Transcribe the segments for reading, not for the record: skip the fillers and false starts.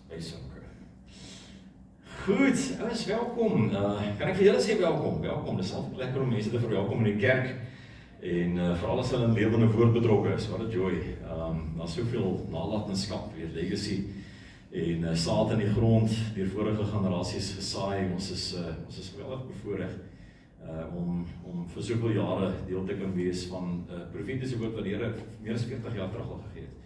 Oké. Goed, ouens, welkom. Kan ek vir julle sê welkom? Welkom, dit is altyd lekker om mense te verwelkom in die kerk. En veral as hulle in lewende woord betrokke is, wat 'n joy. Daar's soveel nalatenskap, legacy en saad in die grond deur vorige generasies gesaai. Ons is geweldig bevoorreg om vir soveel jare deel te kan wees van profetiese woord wat die Here meer as 40 jaar terug al gegee het.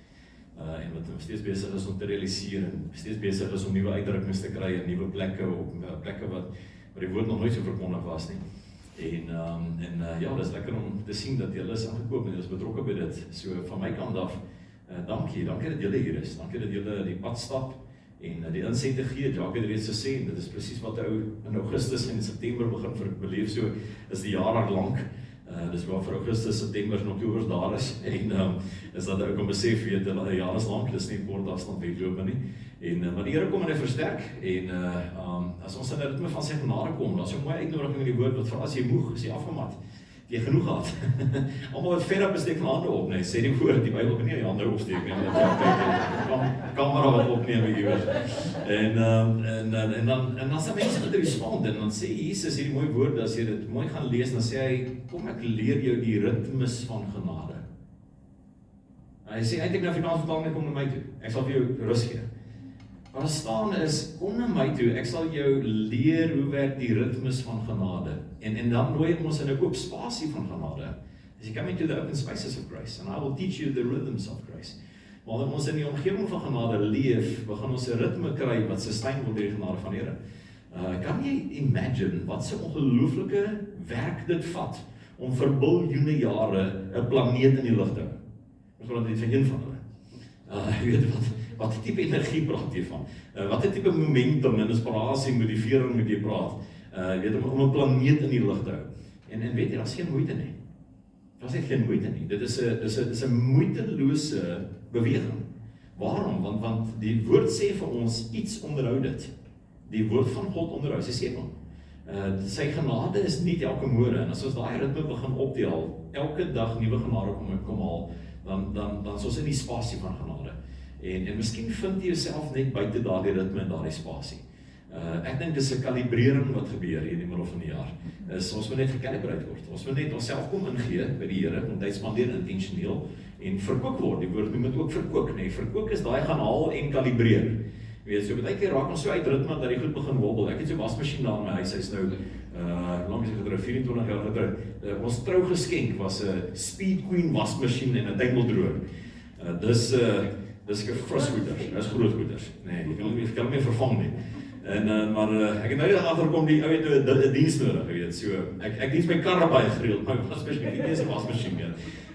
En wat steeds besig is om te realiseer en steeds besig is om nuwe uitdrukkings te kry in nuwe plekke op plekke wat die woord nog nooit so verkondig was nie. En ja, dis lekker om te sien dat julle is aangekoop en julle is betrokke by dit. So van my kant af, dankie dat julle hier is. Dankie dat julle die pad stap en die insette gee. Jacques het reeds gesê, dit is presies wat ou in Augustus en September begin beleef, so is die jaar lank. Dis waar vir Augustus, September en Oktober daar is, en is dat ek kan besef, weet, die jaar is lang, dis nie kort afstand wegloop nie, maar die Here kom en hy versterk, en as ons in die ritme van sy genade kom, dan is ook mooi uitnodiging in die woord, wat vir as jy moeg, as jy afgemat, jy genoeg gehad, allemaal wat verder besteek van hande op, nee, sê die woord, die Bybel kan nie die hande opsteek, nie, kamera wat opneem, en dan sê mense wat respond, en dan sê Jesus hierdie mooi woord, as jy dit mooi gaan lees, dan sê hy, kom ek leer jou die ritmes van genade. Hy sê eintlik nou Afrikaans vertaling, kom na my toe, ek sal vir jou rus gee. Waar staan is, kom na my toe, ek sal jou leer hoe werk die ritmes van genade. En dan nooi ons in 'n oop spasie van genade. As you come into the open spaces of grace, and I will teach you the rhythms of grace. Wanneer ons in die omgewing van genade leef, begin ons 'n ritme kry wat sustain word deur die genade van die Here. Kan jy imagine wat so ongelooflike werk dit vat om vir biljoene jare 'n planeet in die lug te hou? Ons praat net van een van hulle. Jy weet wat tipe energie praat jy van? Wat tipe momentum en inspirasie, motivering moet jy praat? Weet om 'n planeet in die lug te hou. En weet jy, daar's geen moeite nie. Daar's net geen moeite nie. Dit is 'n moeitelose beweging. Waarom? Want die woord sê vir ons iets onderhou dit. Die woord van God onderhou, sy skepping. Sy genade is nie elke môre, en as ons daai ritme begin optel, elke dag nuwe genade kom haal, dan is ons in die spasie van genade. En miskien vind jy jouself net buite daardie ritme en daardie spasie. Ek dink dis 'n kalibrering wat gebeur hier in die middel van die jaar. Ons moet net gekalibreer word. Ons moet net onsself kom ingee by die Here, want hy spandeer intentioneel en verkoop word. Die woord noem dit ook verkoop, nee. Verkoop is daai gaan haal en kalibreer. Jy weet, so baie keer raak ons so uit ritme dat die goed begin wobbel. Ek het so 'n wasmasjien daar in my huis. Hy's nou lank as ek getrou 24 jaar getrou. Ons trougeskenk was 'n Speed Queen wasmasjien en 'n tuimeldroër. Dis gefrusgoeders, dis groot goeders. Nee, jy kan hom nie vervang nie. Maar ek het nou net agterkom die ou het 'n diens nodig, jy weet. So ek diens my karre baie gereeld, maar wasmasjien nie eens 'n wasmasjien nie.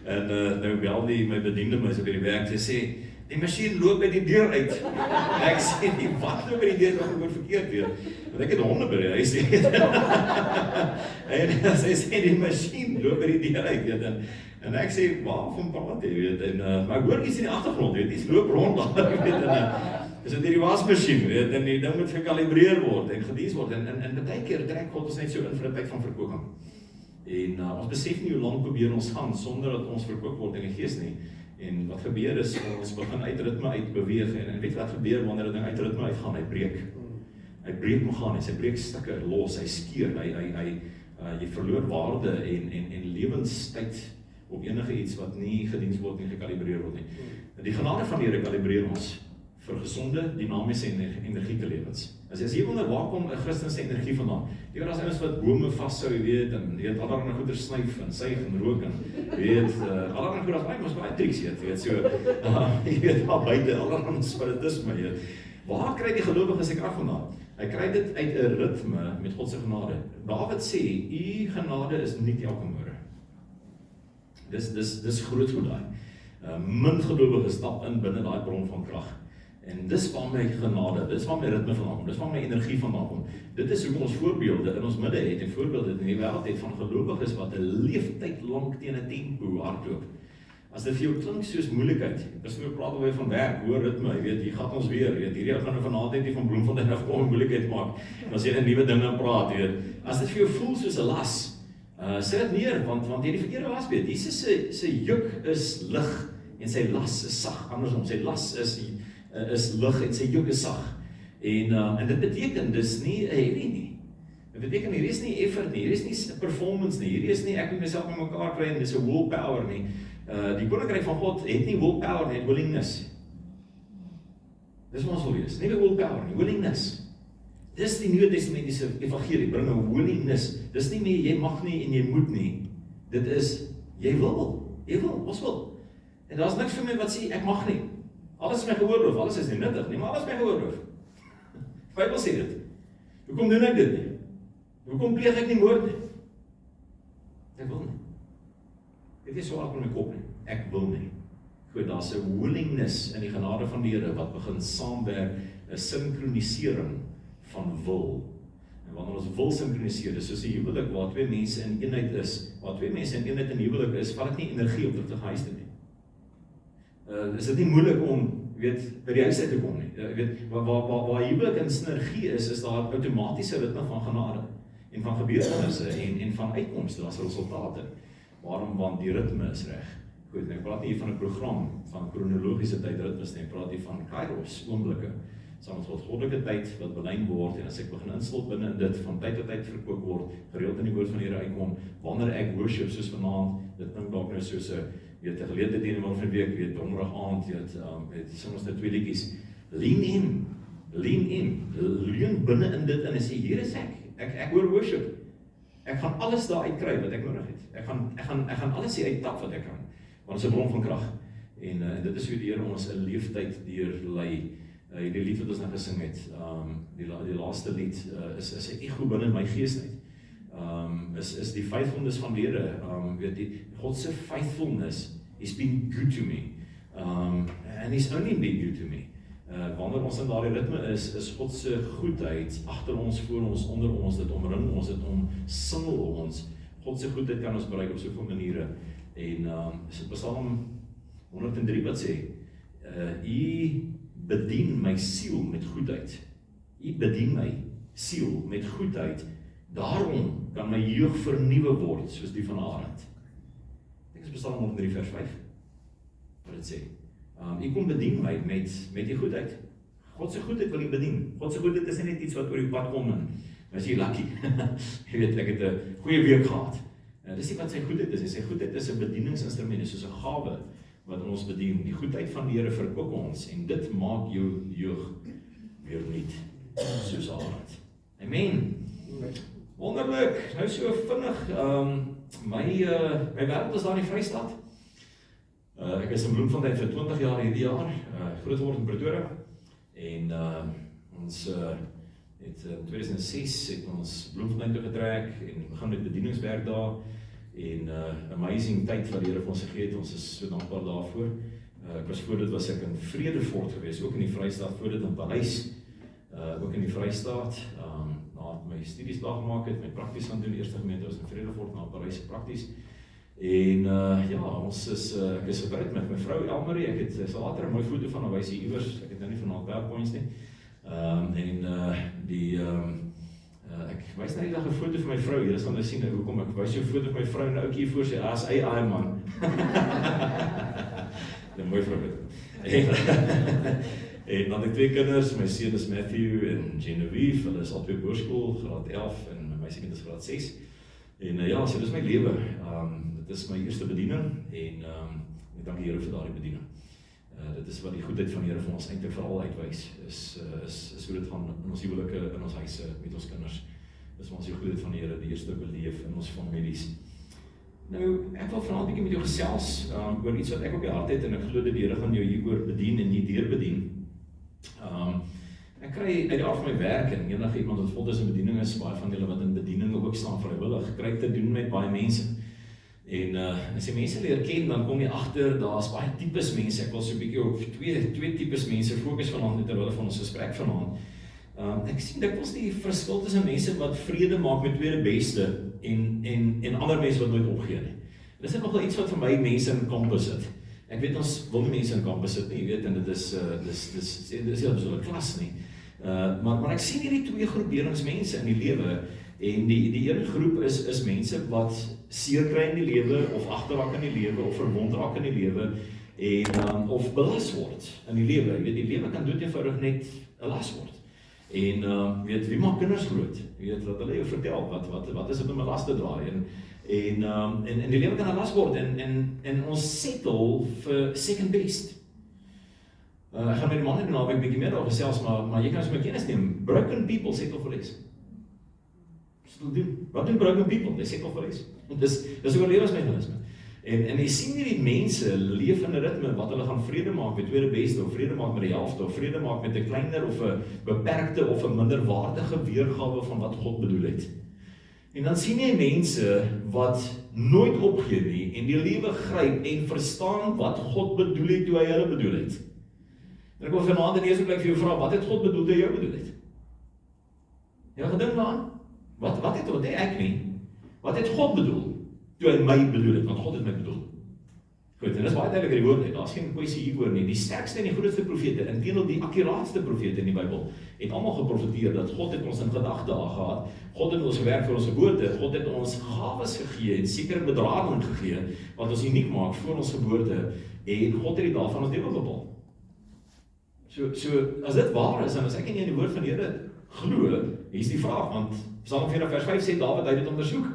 En nou bel my bediende my so by die werk, sy sê die masjien loop by die deur uit. Ek sê die wat loop by die deur, wat verkeerd weer. Want ek het honde by die huis. En sy sê die masjien loop by die deur uit, weet. En ek sê, waarvan praat jy, weet. Maar ek hoor iets in die agtergrond, weet, iets loop rond daar, weet. Is dit hierdie wasmasjien, weet, en die ding moet gekalibreer word en gediens word. En baie keer trek God ons net so in vir 'n tyd van verkooping. En ons besef nie hoe lank probeer ons gaan sonder dat ons verkoop word in die gees nie. En wat gebeur is, ons begin uit ritme uit beweeg, en weet wat gebeur wanneer 'n ding uit ritme uitgaan, hy breek. Hy breek meganies, hy breek stukke los, hy skeur, jy verloor waarde en lewenstyd op enige iets wat nie gediens word nie, gekalibreer word nie. Die genade van die Here kalibreer ons vir gesonde, dinamiese en energieke lewens. As jy wonder, waar kom 'n Christen se energie vandaan? Jy weet, as ouens wat bome vashou, weet, en jy weet, allerlei goeie snyf en suig en rook en weet, allerlei goeie, as ons baie triks weet, so, jy weet, daar buite, allerlei spiritisme, weet. Waar kry die gelowige se krag vandaan? Hy kry dit uit 'n ritme met God se genade. Dawid sê, u genade is nie elke môre. Dis groot goed daai. Min gelowiges stap in binne daai bron van krag. En dis waar my genade, dis waar my ritme vandaan kom, dis waar my energie vandaan kom. Dit is hoekom ons voorbeelde in ons midde het en voorbeelde in die wêreld het van gelowiges wat 'n leeftyd lank teen 'n tempo hardloop. As dit vir jou klink soos moeilikheid, persoonlik praat alweer van werk, hoor ritme, jy weet, hier gaan ons weer, jy weet, hierdie ou gaan nou vanaand net nie van Bloemfontein af kom moeilikheid maak, en as jy 'n nuwe dinge praat, jy weet, as dit vir jou voel soos 'n las, sit dit neer, want jy die verkeerde las weet. Jesus se juk is lig en sy las is sag, andersom, sy las is lig en sy juk is sag. En dit beteken, dis nie 'n heavy nie. Dit beteken, hier is nie effort nie, hier is nie performance nie, hier is nie, ek moet myself met mekaar kry en dis 'n willpower nie. Die koninkryk van God het nie willpower nie, het willingness. Dis wat ons wil wees, nie die willpower nie, willingness. Dis die Nuwe Testamentiese evangelie, bring 'n willingness. Dis nie meer, jy mag nie en jy moet nie. Dit is, jy wil, ons wil. En daar's niks vir my wat sê, ek mag nie. Alles is my geoorloof, alles is nie nuttig nie, maar alles is my geoorloof. Die Bybel sê dit. Hoekom doen ek dit nie? Hoekom pleeg ek nie moord nie? Ek wil nie. Dit is so op my kop nie. Ek wil nie. Goed, daar's 'n willingness in die genade van die Here wat begin saamwerk, 'n sinkronisering van wil. En wanneer ons wil sinkroniseer, dis soos 'n huwelik waar twee mense in eenheid is, waar twee mense in eenheid in huwelik is, vat dit nie energie om terug te huis te nie. Is dit nie moeilik om, by die huis uit te kom nie. Waar huwelik in sinergie is daar outomatiese ritme van genade en van gebeurtenisse en van uitkomste as resultate. Waarom? Want die ritme is reg. Goed, ek praat nie hier van 'n program van kronologiese tydritmes nie, ek praat hier van kairos, oomblikke. Saam met goddelike tyd wat belyn word, en as ek begin instel binne in dit, van tyd tot tyd verkoop word, gereeld in die woord van die Here uitkom, wanneer ek worship soos vanaand, dit klink dalk nou soos 'n geleentheid in die middel van die week, donderdag aand, sing ons net twee liedjies, lean in, leun binne in dit, en sê, hier is ek hoor worship, ek gaan alles daar uitkry wat ek nodig het, ek gaan alles hier uittap wat ek kan, want dit is 'n bron van krag, en dit is hoe die Here ons 'n leeftyd deurlei. Die lied wat ons nou gesing het, die laaste lied, is 'n ego binne in my gees net. Is die faithfulness van die Here, God se faithfulness, He's been good to me, and He's only been good to me. Wanneer ons in daardie ritme is God se goedheid agter ons, voor ons, onder ons, dit omring ons, dit omsingel ons. God se goedheid kan ons bereik op soveel maniere. En is dit Psalm 103 wat sê, U bedien my siel met goedheid. U bedien my siel met goedheid. Daarom kan my jeug vernuwe word, soos die van 'n arend. Ek is Psalm 103 vers 5. Wat dit sê. U kom bedien my met die goedheid. God se goedheid wil U bedien. God se goedheid is nie net iets wat oor die pad kom en is jy lucky. Jy weet, ek het 'n goeie week gehad. Dis nie wat sy goedheid is. Sy goedheid is 'n bedieningsinstrument, soos 'n gawe wat ons bedien. Die goedheid van die Here verkoop ons, en dit maak jou jeug weer nuut, soos arend. Amen. Wonderlik, nou so vinnig, my wêreld is daar in die Vrystaat. Ek is in Bloemfontein vir 20 jaar hierdie jaar, groot geword in Pretoria, en ons het in 2006 het ons Bloemfontein toe getrek, en begin met bedieningswerk daar, en amazing tyd wat die Here vir ons gegee het, ons is so dankbaar daarvoor. Ek was voor dit was ek in Vredefort gewees, ook in die Vrystaat, voor dit in Parys, ook in die Vrystaat, na my studies daar gemaak het, my prakties gaan doen, eerste gemeente was in Vredefort, na Parys prakties, en ek is gebruik met my vrou Elmarie, ek het later 'n mooi foto van haar wys hier iewers, ek het nou nie van haar PowerPoints nie, ek wys nou die dag 'n foto van my vrou, julle sal nou sien hoekom ek wys jou foto van my vrou, en ou hier voor sy, as AI man. 'n mooi vrou met. En dan het ek 2 kinders, my seun is Matthew en Genevieve, hulle is al 2 hoërskool, graad 11 en my meisiekind is graad 6. En so dis my lewe. Dit is my eerste bediening en ek dank die Here vir daardie bediening. Dit is wat die goedheid van die Here vir ons eintlik veral uitwys, is hoe dit gaan in ons huwelike, in ons huise, met ons kinders. Dis ons die goedheid van die Here die eerste beleef in ons families. Nou, ek wil vanaand 'n bietjie met jou gesels oor iets wat ek op die hart het, en ek glo dat die Here gaan jou hieroor bedien en nie deurbedien. Ek kry uit die aard van my werk, en enige iemand wat voltyds in bediening is, baie van julle wat in bediening ook staan vrywillig, kry te doen met baie mense. En as jy mense leer ken, dan kom jy agter, daar's baie tipes mense. Ek wil so 'n bietjie op twee tipes mense fokus vanaand terwyl van ons gesprek vanaand. Ek sien dikwels die verskil tussen mense wat vrede maak met tweede beste en ander mense wat nooit opgee nie. Dis net nogal iets wat vir my mense in kampe sit. Ek weet ons wil nie mense in kampe sit nie, jy weet, en dit is nie so 'n klas nie. Maar ek sien hierdie twee groeperings mense in die lewe, en die een groep is mense wat seer kry in die lewe, of agterraak in die lewe, of verwond raak in die lewe, en of belas word in die lewe. Jy weet, die lewe kan dood eenvoudig net 'n las word. En weet, wie maak kinders groot? Weet, wat hulle jou vertel, wat is dit om 'n las te dra? En die lewe kan 'n las word, en ons settle vir second best. Ek gaan met die man in die naweek bietjie meer daar gesels, maar jy kan as my kennis neem, broken people settle for less. Wat doen broken people? They settle for less. Dis 'n oorlewingsmeganisme. En jy sien hierdie mense leef in 'n ritme wat hulle gaan vrede maak met tweede beste, of vrede maak met die helfte, of vrede maak met 'n kleiner of 'n beperkte of 'n minderwaardige weergawe van wat God bedoel het. En dan sien jy mense wat nooit opgee nie en die lewe gryp en verstaan wat God bedoel het toe hy hulle bedoel het. En ek wil vanaand in eerste plek vir jou vra, wat het God bedoel toe hy jou bedoel het? Ja, gedink daaraan. Wat het ek nie? Wat het God bedoel toe hy my bedoel het? Want God het my bedoel. Goed, en dis baie duidelik in die woord, daar's geen kwessie hieroor nie. Die sterkste en die grootste profete, inteendeel die akkuraatste profete in die Bybel, het almal geprofeteer dat God het ons in gedagte gehad, God het ons gewerk vir ons geboorte, God het ons gawes gegee en sekere bedrading gegee wat ons uniek maak voor ons geboorte, en God het die dae van ons lewe bepaal. So as dit waar is, en as ek en jy in die woord van die Here glo, hier's die vraag, want Psalm 40 vers 5 sê Dawid, hy het dit ondersoek.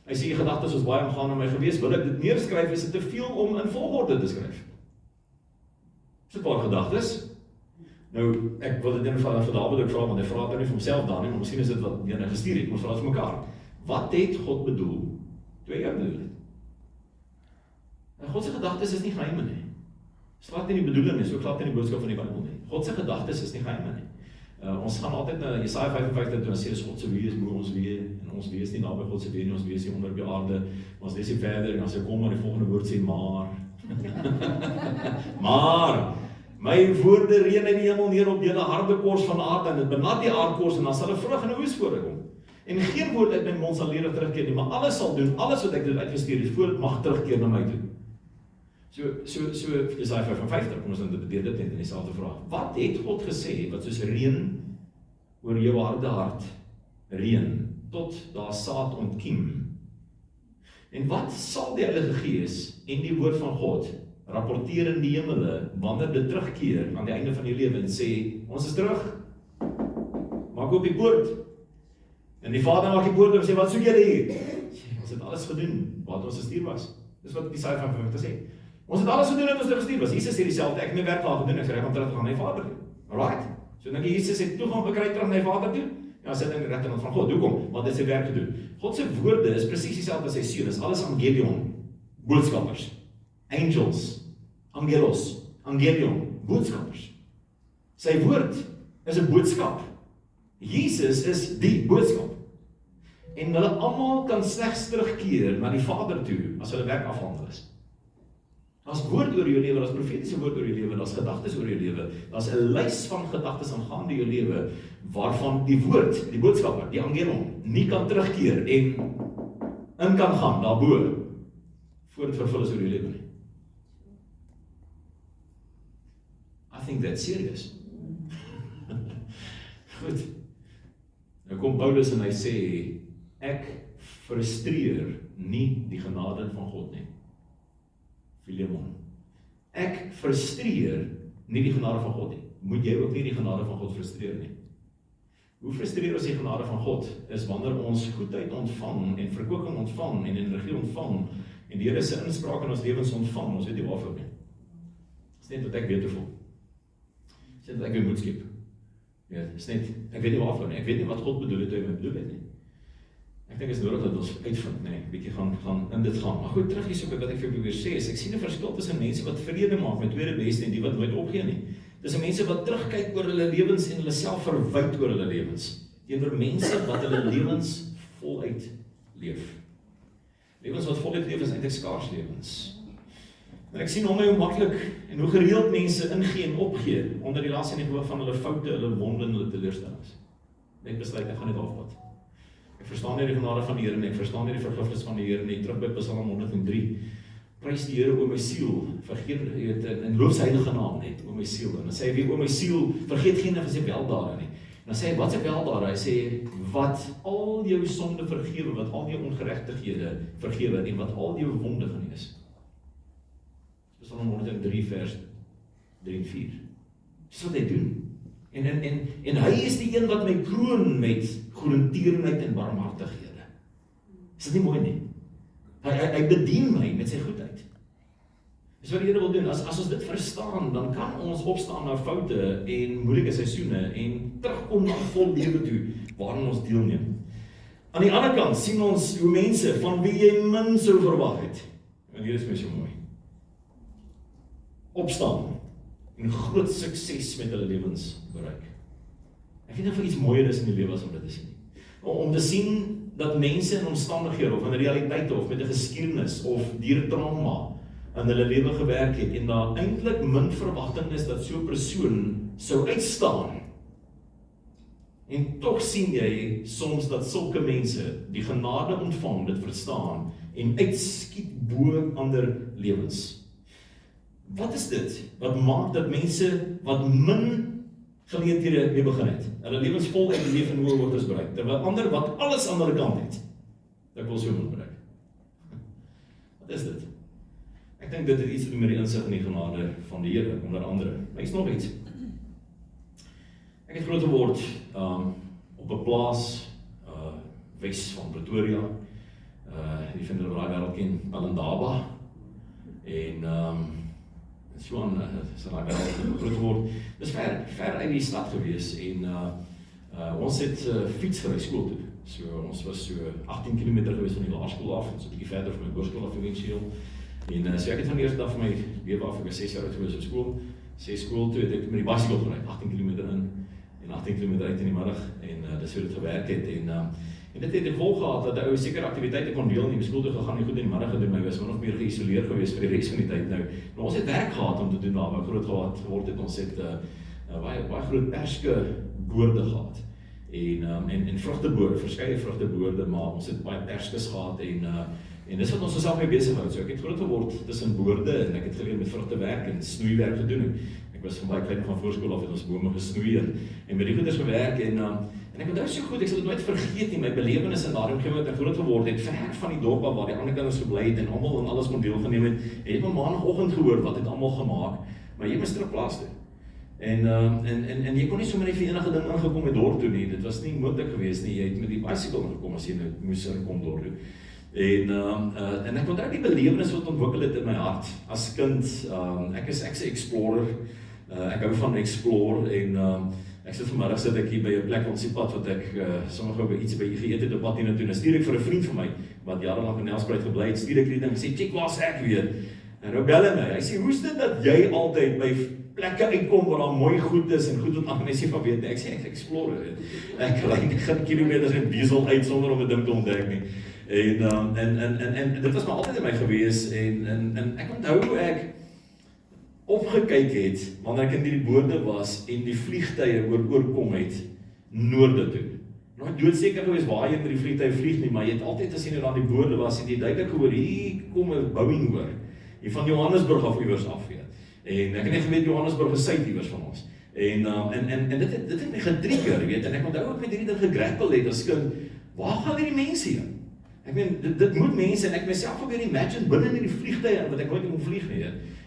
Hy sê, gedagtes is baie omgaan in my gewees, wil ek dit neerskryf, is dit te veel om in volgorde te skryf? Is dit paar gedagtes? Nou, ek wil dit in vir Dawid ook vra, want hy vra dit nie vir homself dan nie, maar miskien is dit wat hy gestuur het, ons vra dit vir mekaar. Wat het God bedoel, toe hy jou bedoel het? En God se gedagtes is nie geheime nie. Slaat in die bedoeling is, ook glad in die boodskap van die Bybel nie. God se gedagtes is nie geheime nie. Ons gaan altyd na Jesaja 55 toe en sê, dis God se wees, moet ons wees, en ons wees nie naby God se wees nie, ons wees nie onder op die aarde, maar ons lees nie verder, en as hy kom, maar die volgende woord sê, maar, maar, my woorde reën uit die hemel neer op julle harde kors van aarde, en dit benat die aardkors, en dan sal 'n vrug en 'n oes voorkom. En geen woord uit my mond sal leeg terugkeer nie, maar alles sal doen, alles wat ek dit uitgestuur het, voor dit mag terugkeer na my toe. So Jesaja 55, kom ons interpreteer dit net in dieselfde vraag. Wat het God gesê, wat soos reën oor jou harde hart, reën, tot daar saad ontkiem? En wat sal die Heilige Gees en die woord van God rapporteer in die hemele, wanneer dit terugkeer aan die einde van die lewe en sê, ons is terug, maak op die poort. En die Vader maak die poort en sê, wat soek julle hier? Ons het alles gedoen, wat ons gestuur was. Dis wat Jesaja 55 sê. Ons het alles gedoen wat ons gestuur was. Jesus sê dieselfde, ek het my werk al gedoen, ek reg om terug te gaan na die Vader toe. Alright? So dink jy Jesus het toegang gekry terug na die Vader toe? Ja, sit in die regterkant van God. Hoekom? Want hy het sy werk gedoen. God se woorde is presies dieselfde as sy seun. Dis alles angelion, boodskappers. Angels, angelos, angelion, boodskappers. Sy woord is 'n boodskap. Jesus is die boodskap. En hulle almal kan slegs terugkeer na die Vader toe as hulle werk afhandel is. Daar's woord oor jou lewe, daar's profetiese woord oor jou lewe, daar's gedagtes oor jou lewe, daar's 'n lys van gedagtes aangaande jou lewe, waarvan die woord, die boodskapper, die angelon, nie kan terugkeer en in kan gaan, daarbo, voor dit vervul is oor jou lewe nie. I think that's serious. Goed. Nou kom Paulus en hy sê, ek frustreer nie die genade van God nie. Filemon. Ek frustreer nie die genade van God nie. Moet jy ook nie die genade van God frustreer nie. Hoe frustreer ons die genade van God? Is wanneer ons goedheid ontvang en verkwikking ontvang en energie ontvang en die Here se inspraak in ons lewens ontvang, ons weet nie waarvoor nie. Dis net wat ek weet te voel. Dis net wat ek weer moet skep. Ja, dis net, ek weet nie waarvoor nie. Ek weet nie wat God bedoel het toe hy my bedoel het nie. Ek dink is nodig dat ons uitvind, nee, bietjie gaan in dit gaan. Maar goed, terug hierso by wat ek vir probeer sê, is ek sien 'n verskil tussen mense wat vrede maak met tweede beste en die wat nooit opgee nie. Dis mense wat terugkyk oor hulle lewens en hulle self verwyd oor hulle lewens. Teenoor mense wat hulle lewens voluit leef. Lewens wat voluit leef is eintlik skaars lewens. En ek sien om my hoe maklik en hoe gereeld mense ingee en opgee onder die las en die gevolg van hulle foute, hulle wonde en hulle teleurstellings. Net besluit, ek gaan dit afvat. Ek verstaan nie die genade van die Here nie, ek verstaan nie die vergifnis van die Here nie. Terug by Psalm 103. Prys die Here o my siel, vergeet en loof sy heilige naam net o my siel. En dan sê hy weer o my siel, vergeet geen van sy weldade nie. En dan sê hy wat se weldade? Hy sê wat al jou sonde vergewe, wat al jou ongeregtighede vergewe en wat al jou wonde genees. Psalm 103 vers 3 en 4. Dis wat hy doen. En hy is die een wat my kroon met goedertierenheid en barmhartighede. Is dit nie mooi nie? Hy bedien my met sy goedheid. Dis wat die Here wil doen. As ons dit verstaan, dan kan ons opstaan na foute en moeilike seisoene en terugkom na vol lewe toe, waarin ons deelneem. Aan die ander kant sien ons hoe mense van wie jy min sou verwag het. En hier is my so mooi. Opstaan en groot sukses met hulle lewens bereik. Ek weet nie of iets mooier is in die lewe as om dit te sien. Om te sien dat mense in omstandighede of in realiteite of met 'n geskiedenis of deur trauma in hulle lewe gewerk het en daar eintlik min verwagting is dat so 'n persoon sou uitstaan. En tog sien jy soms dat sulke mense die genade ontvang, dit verstaan en uitskiet bo ander lewens. Wat is dit? Wat maak dat mense wat min geleenthede mee begin het, hulle lewens vol uitleef en hoë hoogtes bereik, terwyl ander wat alles aan hulle kant het, dit wil so min bereik. Wat is dit? Ek dink dit het iets te doen met die insig en die genade van die Here, onder andere. Maar is nog iets. Ek het groot geword op 'n plaas wes van Pretoria. Die van die wêreld ken Allendaba. En so aan so daai wêreld groot geword. Dis ver uit die stad gewees en ons het fiets gery skool toe. So ons was so 18 km gewees van die laerskool af en so 'n bietjie verder van my hoërskool af eventueel. En so ek het van die eerste dag van my lewe af, ek was 6 jaar oud gewees op skool. 6 skool toe het ek met die bicycle gery, 18 km in en 18 km uit in die middag en dis hoe dit gewerk het en dit het die gevolg gehad dat ou sekere aktiwiteite kon deelneem, skool toe gegaan en goed in die middag gedoen, maar was min of meer geïsoleer gewees vir die res van die tyd nou. Ons het werk gehad om te doen waar we groot geword het, ons het baie groot perske boorde gehad en vrugteboorde, verskeie vrugteboorde, maar ons het baie perskes gehad en dis wat ons self mee besig hou. So ek het groot geword tussen boorde en ek het geleer met vrugtewerk en snoeiwerk gedoen. Ek was van baie klein van voorskool af het ons bome gesnoei en met die goeders gewerk en ek onthou so goed, ek sal dit nooit vergeet nie, my belewenis in daardie omgewing wat ek groot geword het, ver van die dorp waar die ander kinders gebly het en almal aan alles kon deelgeneem het. En jy het op maandagoggend gehoor wat het almal gemaak, maar jy moes terugplaas toe. En jy kon nie sommer net vir enige ding ingekom met dorp toe nie. Dit was nie moontlik geweest nie. Jy het met die bicycle gekom as jy nou moes kom dorp toe. En ek onthou die belewenis wat ontwikkel het in my hart as kind. Ek is 'n explorer. Ek hou van explore en ek sit vanmiddag sit ek hier by 'n plek op die pad wat ek sommer gou by iets by geëet het op pad hiernatoe. En stuur ek vir 'n vriend van my wat jarelank in Nelspruit gebly het, stuur ek die ding en sê, "Check, waar's ek weer?" En nou bel hy my. Hy sê, "Hoe's dit dat jy altyd by plekke uitkom waar daar mooi goed is en goed wat aan mense van weet?" Ek sê, "Ek explore." Ek ry geen kilometers in diesel uit sonder om 'n ding te ontdek nie. En dit was maar altyd in my gewees en ek onthou hoe ek opgekyk het wanneer ek in die boorde was en die vliegtye oorkom het noorde toe. Nooit doodseker gewees waar jy met die vliegtye vlieg nie, maar jy het altyd as jy nou daar die boorde was, het jy duidelik gehoor hier kom 'n Boeing hoor. Hier van Johannesburg af iewers af weer. En ek het net geweet Johannesburg is suid iewers van ons. En dit het my getrigger, weet, en ek onthou ook met hierdie ding gegrappel het as kind, waar gaan hierdie mense heen? Ek meen, dit moet mense, en ek myself ook weer imagine binne in die vliegtye, want ek nooit kon vlieg nie,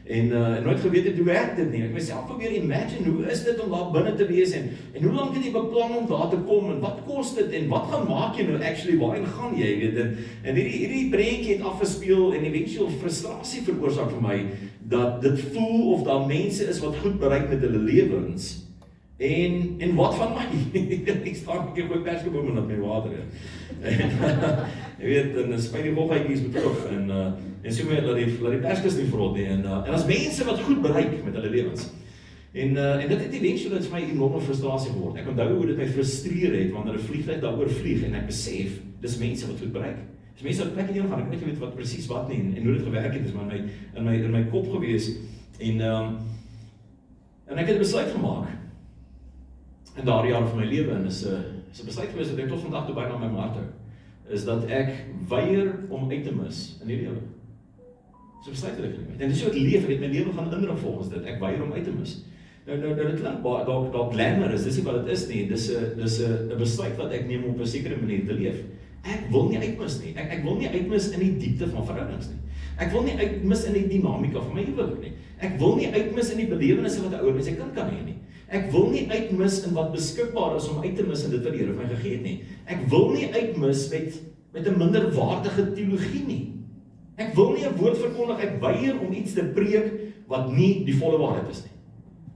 en nooit geweet het hoe werk dit nie. Ek myself ook weer imagine, hoe is dit om daar binne te wees, en hoe lang het jy beplan om daar te kom, en wat kost dit, en wat gaan maak jy nou actually, waarin gaan jy, weet, en hierdie prentjie het afgespeel, en eventueel frustrasie veroorsaak vir my, dat dit voel of daar mense is wat goed bereik met hulle lewens, en wat van my? Ek staan ek op 'n perskeboom en op my water. Jy weet, en spyt die boggeytjies betrof en so meer laat die perskes nie vrot nie en as mense wat goed bereik met hulle lewens. En dit het eventueel vir my enorme frustrasie geword. Ek onthou hoe dit my frustreer het wanneer 'n vliegtuig daaroor vlieg en ek besef dis mense wat goed bereik. Dis mense wat plekke heen gaan. Ek weet nie wat presies wat nie en hoe dit gewerk het, is maar in my kop gewees en ek het 'n besluit gemaak. In daardie jare van my lewe en is 'n besluit gewees dat ek tot vandag toe byna my hart hou, is dat ek weier om uit te mis in die lewe. So besluit het ek geneem. En dis hoe ek leef, ek het my lewe gaan inrig volgens dit. Ek weier om uit te mis. Nou dit klink dalk glamorous, dis nie wat dit is nie. Dis 'n besluit wat ek neem op 'n sekere manier te leef. Ek wil nie uitmis nie. Ek wil nie uitmis in die diepte van verhoudings nie. Ek wil nie uitmis in die dinamika van my huwelik nie. Ek wil nie uitmis in die belewennisse wat 'n ouer met sy kind kan hê nie. Ek wil nie uitmis in wat beskikbaar is om uit te mis in dit wat die Here vir my gegee het nie. Ek wil nie uitmis met 'n minderwaardige teologie nie. Ek wil nie 'n woord verkondig, ek weier om iets te preek wat nie die volle waarheid is nie.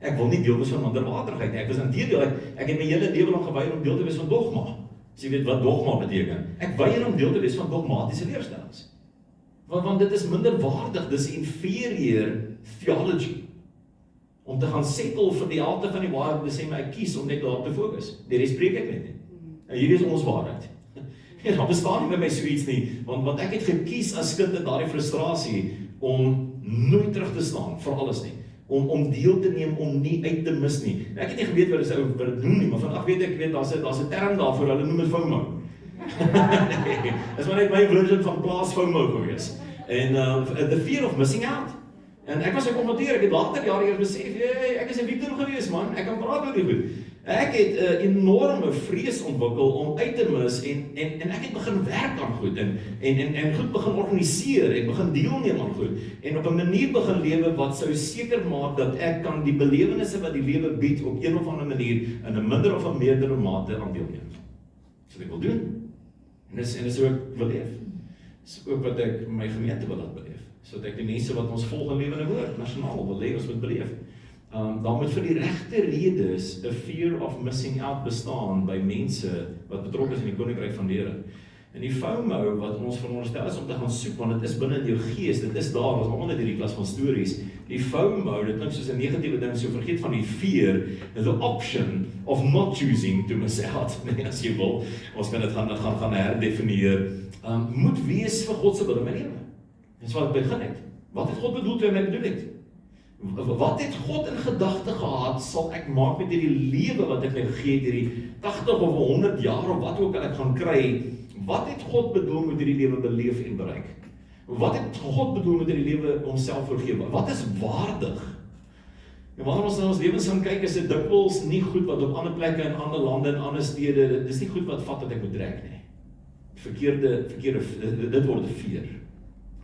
Ek wil nie deel wees van minderwaardigheid nie. Ek was inteendeel, ek het my hele lewe lang geweier om deel te wees van dogma. As jy weet wat dogma beteken. Ek weier om deel te wees van dogmatiese leerstellings. Want dit is minderwaardig, dis inferior theology. Om te gaan settle vir die helfte van die waarheid, sê my, ek kies om net daarop te fokus. Die res preek ek net nie. En hierdie is ons waarheid. En daar bestaan nie by my so iets nie, want ek het gekies as kind in daardie frustrasie om nooit terug te staan vir alles nie. Om deel te neem, om nie uit te mis nie. Ek het nie geweet wat dit noem nie, maar vandag weet ek daar's 'n term daarvoor, hulle noem dit FOMO. Dis maar net my version van plaas FOMO gewees. En the fear of missing out. En ek was gekonfronteer, ek het later jare eers besef, ek is 'n victim gewees man, ek kan praat oor die goed. Ek het 'n enorme vrees ontwikkel om uit te mis en ek het begin werk aan goed en goed begin organiseer, ek begin deelneem aan goed en op 'n manier begin lewe wat sou seker maak dat ek kan die belewennisse wat die lewe bied op een of ander manier in 'n minder of 'n meerdere mate aan deelneem. So ek wil doen. En dis hoe ek wil leef. Dis ook wat ek my gemeente wil laat beleef. Sodat ek die mense wat ons volg in lewende woord nasionaal wil leef, ons moet beleef. Daar moet vir die regte redes 'n fear of missing out bestaan by mense wat betrokke is in die koninkryk van die Here. En die FOMO wat ons veronderstel is om te gaan soek, want dit is binne in jou gees, dit is daar, ons almal net hierdie klas van stories. Die FOMO, dit klink soos 'n negatiewe ding, so vergeet van die fear, the option of not choosing to miss out, nee, as jy wil, ons kan dit gaan herdefinieer, moet wees vir God se wil in my lewe. Dis wat ek begin het. Wat het God bedoel toe hy my bedoel het? Wat het God in gedagte gehad, sal ek maak met hierdie lewe wat ek my gegee het, hierdie 80 of 100 jaar of wat ook al ek gaan kry, wat het God bedoel met hierdie lewe beleef en bereik? Wat het God bedoel met hierdie lewe homself voorgee? Wat is waardig? En wanneer ons na ons lewens gaan kyk, is dit dikwels nie goed wat op ander plekke in ander lande en ander stede, dit is nie goed wat vat dat ek moet trek nie. Verkeerde, dit word 'n fear.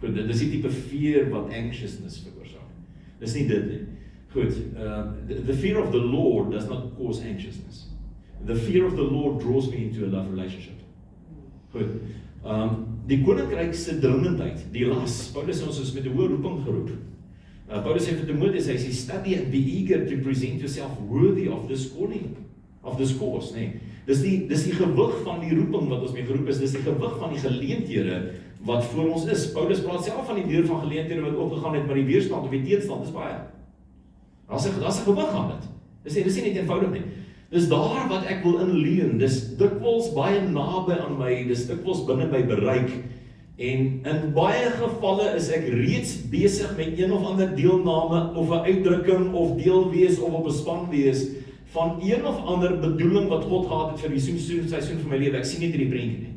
Goed, dit is die tipe fear wat anxiousness veroorsaak. Dis nie dit nie. Goed, the fear of the Lord does not cause anxiousness. The fear of the Lord draws me into a love relationship. Goed, die koninkryk se dringendheid, die las, Paulus ons is met 'n hoë roeping geroep. Paulus sê vir Timoteus, hy sê, study and be eager to present yourself worthy of this calling, of this course, nee. Dis die gewig van die roeping wat ons mee geroep is, dis die gewig van die geleenthede wat voor ons is. Paulus praat self van die deur van geleenthede wat opgegaan het, maar die weerstand of die teenstand is baie. Daar's 'n gewig aan dit. Dis nie net eenvoudig nie. Dis daar wat ek wil inleun, dis dikwels baie naby aan my, dis dikwels binne my bereik, en in baie gevalle is ek reeds besig met een of ander deelname, of 'n uitdrukking, of deel wees, of op 'n span wees, van een of ander bedoeling wat God gehad het vir die seisoen van my lewe. Ek sien net hierdie prentjie nie.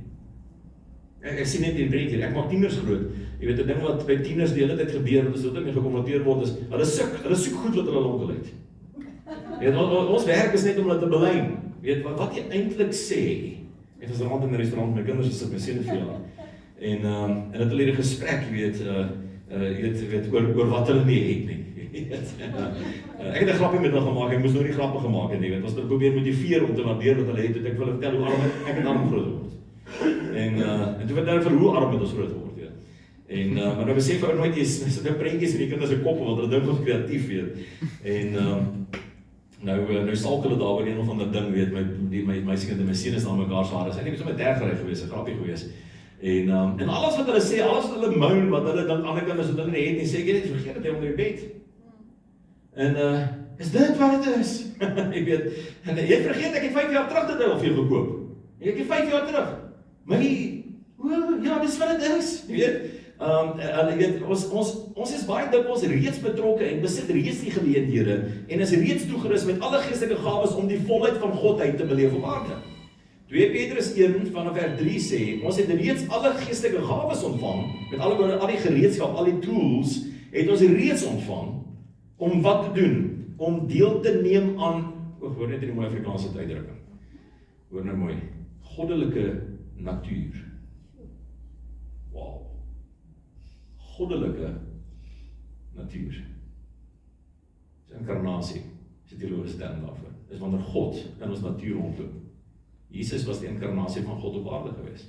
Ek sien net hierdie prentjie. Ek maak tieners groot. Jy weet, 'n ding wat by tieners die hele tyd gebeur, wat ons dit mee gekonfronteer word, is hulle soek goed wat hulle lonkel het. Weet, ons werk is net om hulle te belyn. Weet, wat jy eintlik sê, het ons rond in 'n restaurant met my kinders gesit, my seun vir jaar. En dit hulle hierdie gesprek, jy weet oor wat hulle nie het nie. Ek het 'n grappie met hulle gemaak, ek moes nou nie grappe gemaak het nie, weet, ons het probeer motiveer om te waardeer wat hulle het, en ek wil vertel hoe arm ek het arm groot word. En toe vertel vir hoe arm het ons groot word, weet. Maar nou besef ou nooit jy's sit nou prentjies in die kinders se koppe, want hulle dink ons kreatief, weet. En nou salk hulle daar oor een of ander ding, weet, my meisiekind en my seun is aan mekaar se hare. Sy het net so met dergery gewees, 'n grappie gewees. En alles wat hulle sê, alles wat hulle moan, wat hulle dink ander kinders wat hulle nie het nie, sê ek net vergeet dit onder die bed. En is dit wat dit is? Ek weet, en jy vergeet ek het 5 jaar terug dit al vir jou gekoop. Ek het 5 jaar terug. Maar ja, dis wat dit is. Jy weet, ons is baie dikwels reeds betrokke en besit reeds die geleenthede en is reeds toegerus met alle geestelike gawes om die volheid van Godheid te beleef op aarde. 2 Petrus 1 vanaf vers 3 sê, ons het reeds alle geestelike gawes ontvang, met al die gereedskap, al die tools, het ons reeds ontvang, om wat te doen? Om deel te neem aan, hoor net die mooi Afrikaanse uitdrukking, hoor nou mooi, goddelike natuur. Wow. Goddelike natuur. Dis inkarnasie. is die teologiese term daarvoor. Is wanneer God in ons natuur rondloop. Jesus was die inkarnasie van God op aarde gewees.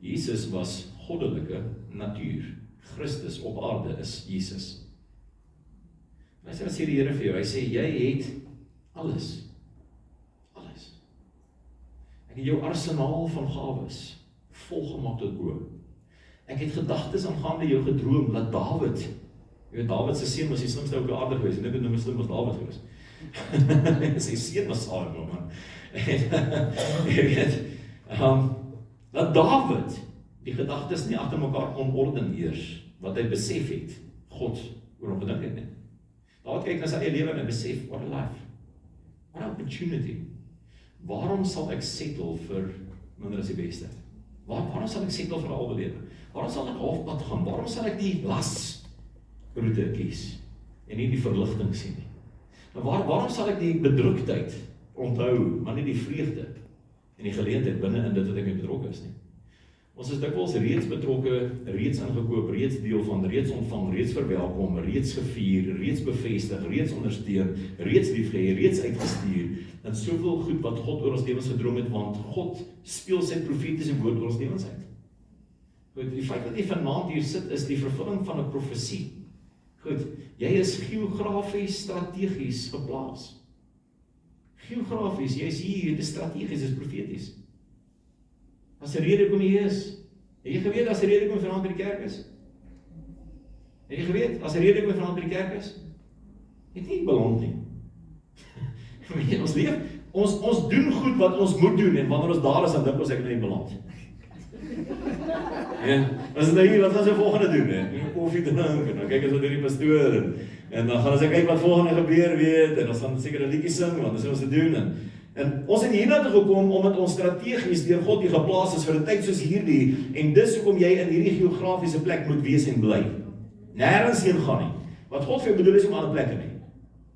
Jesus was goddelike natuur. Christus op aarde is Jesus. Hy sê, wat sê die Here vir jou? Hy sê, jy het alles. Alles. Ek het jou arsenaal van gawes volgemaak tot bo. Ek het gedagtes aangaande jou gedroom, dat Dawid, jy weet, Dawid se seun was die slimste ou op die aarde gewees, en ek het nou slim as Dawid gewees. Sy seun was Salomo, man. Jy weet, dat Dawid die gedagtes nie agter mekaar kon orden eers, wat hy besef het, God oor hom gedink het nie. Dawid kyk na sy eie lewe en hy besef, what a life, what an opportunity. Waarom sal ek settle vir minder as die beste? Waarom sal ek settle vir 'n halwe lewe? Waarom sal ek halfpad gaan? Waarom sal ek die lasroete kies en nie die verligting sien nie? Nou waarom sal ek die bedruktheid onthou, maar nie die vreugde en die geleentheid binne in dit wat ek mee betrokke is nie? Ons is dikwels reeds betrokke, reeds ingekoop, reeds deel van, reeds ontvang, reeds verwelkom, reeds gevier, reeds bevestig, reeds ondersteun, reeds liefgehê, reeds uitgestuur, en soveel goed wat God oor ons lewens gedroom het, want God speel sy profetiese woord oor ons lewens uit. Goed, die feit dat jy vanaand hier sit, is die vervulling van 'n profesie. Goed, jy is geografies, strategies geplaas. Geografies, jy is hier, dit is strategies, dit is profeties. As 'n rede kom jy is. Het jy geweet as 'n rede kom vanaand by die kerk is? Het jy geweet as 'n rede kom vanaand by die kerk is? Het nie beland nie. Ons leef, ons doen goed wat ons moet doen, en wanneer ons daar is, dan dink ons ek nie beland. Ja, as dit nou hier, wat gaan ons volgende doen? Koffie drink, en dan kyk ons wat doen die pastoor, en dan gaan ons kyk wat volgende gebeur, weet, en ons gaan seker 'n liedjie sing, want dis wat ons te doen, en ons het hiernatoe gekom, omdat ons strategies deur God hier geplaas is vir 'n tyd soos hierdie, en dis hoekom jy in hierdie geografiese plek moet wees en bly. Nêrens heen gaan nie. Wat God vir jou bedoel is om ander plekke nie.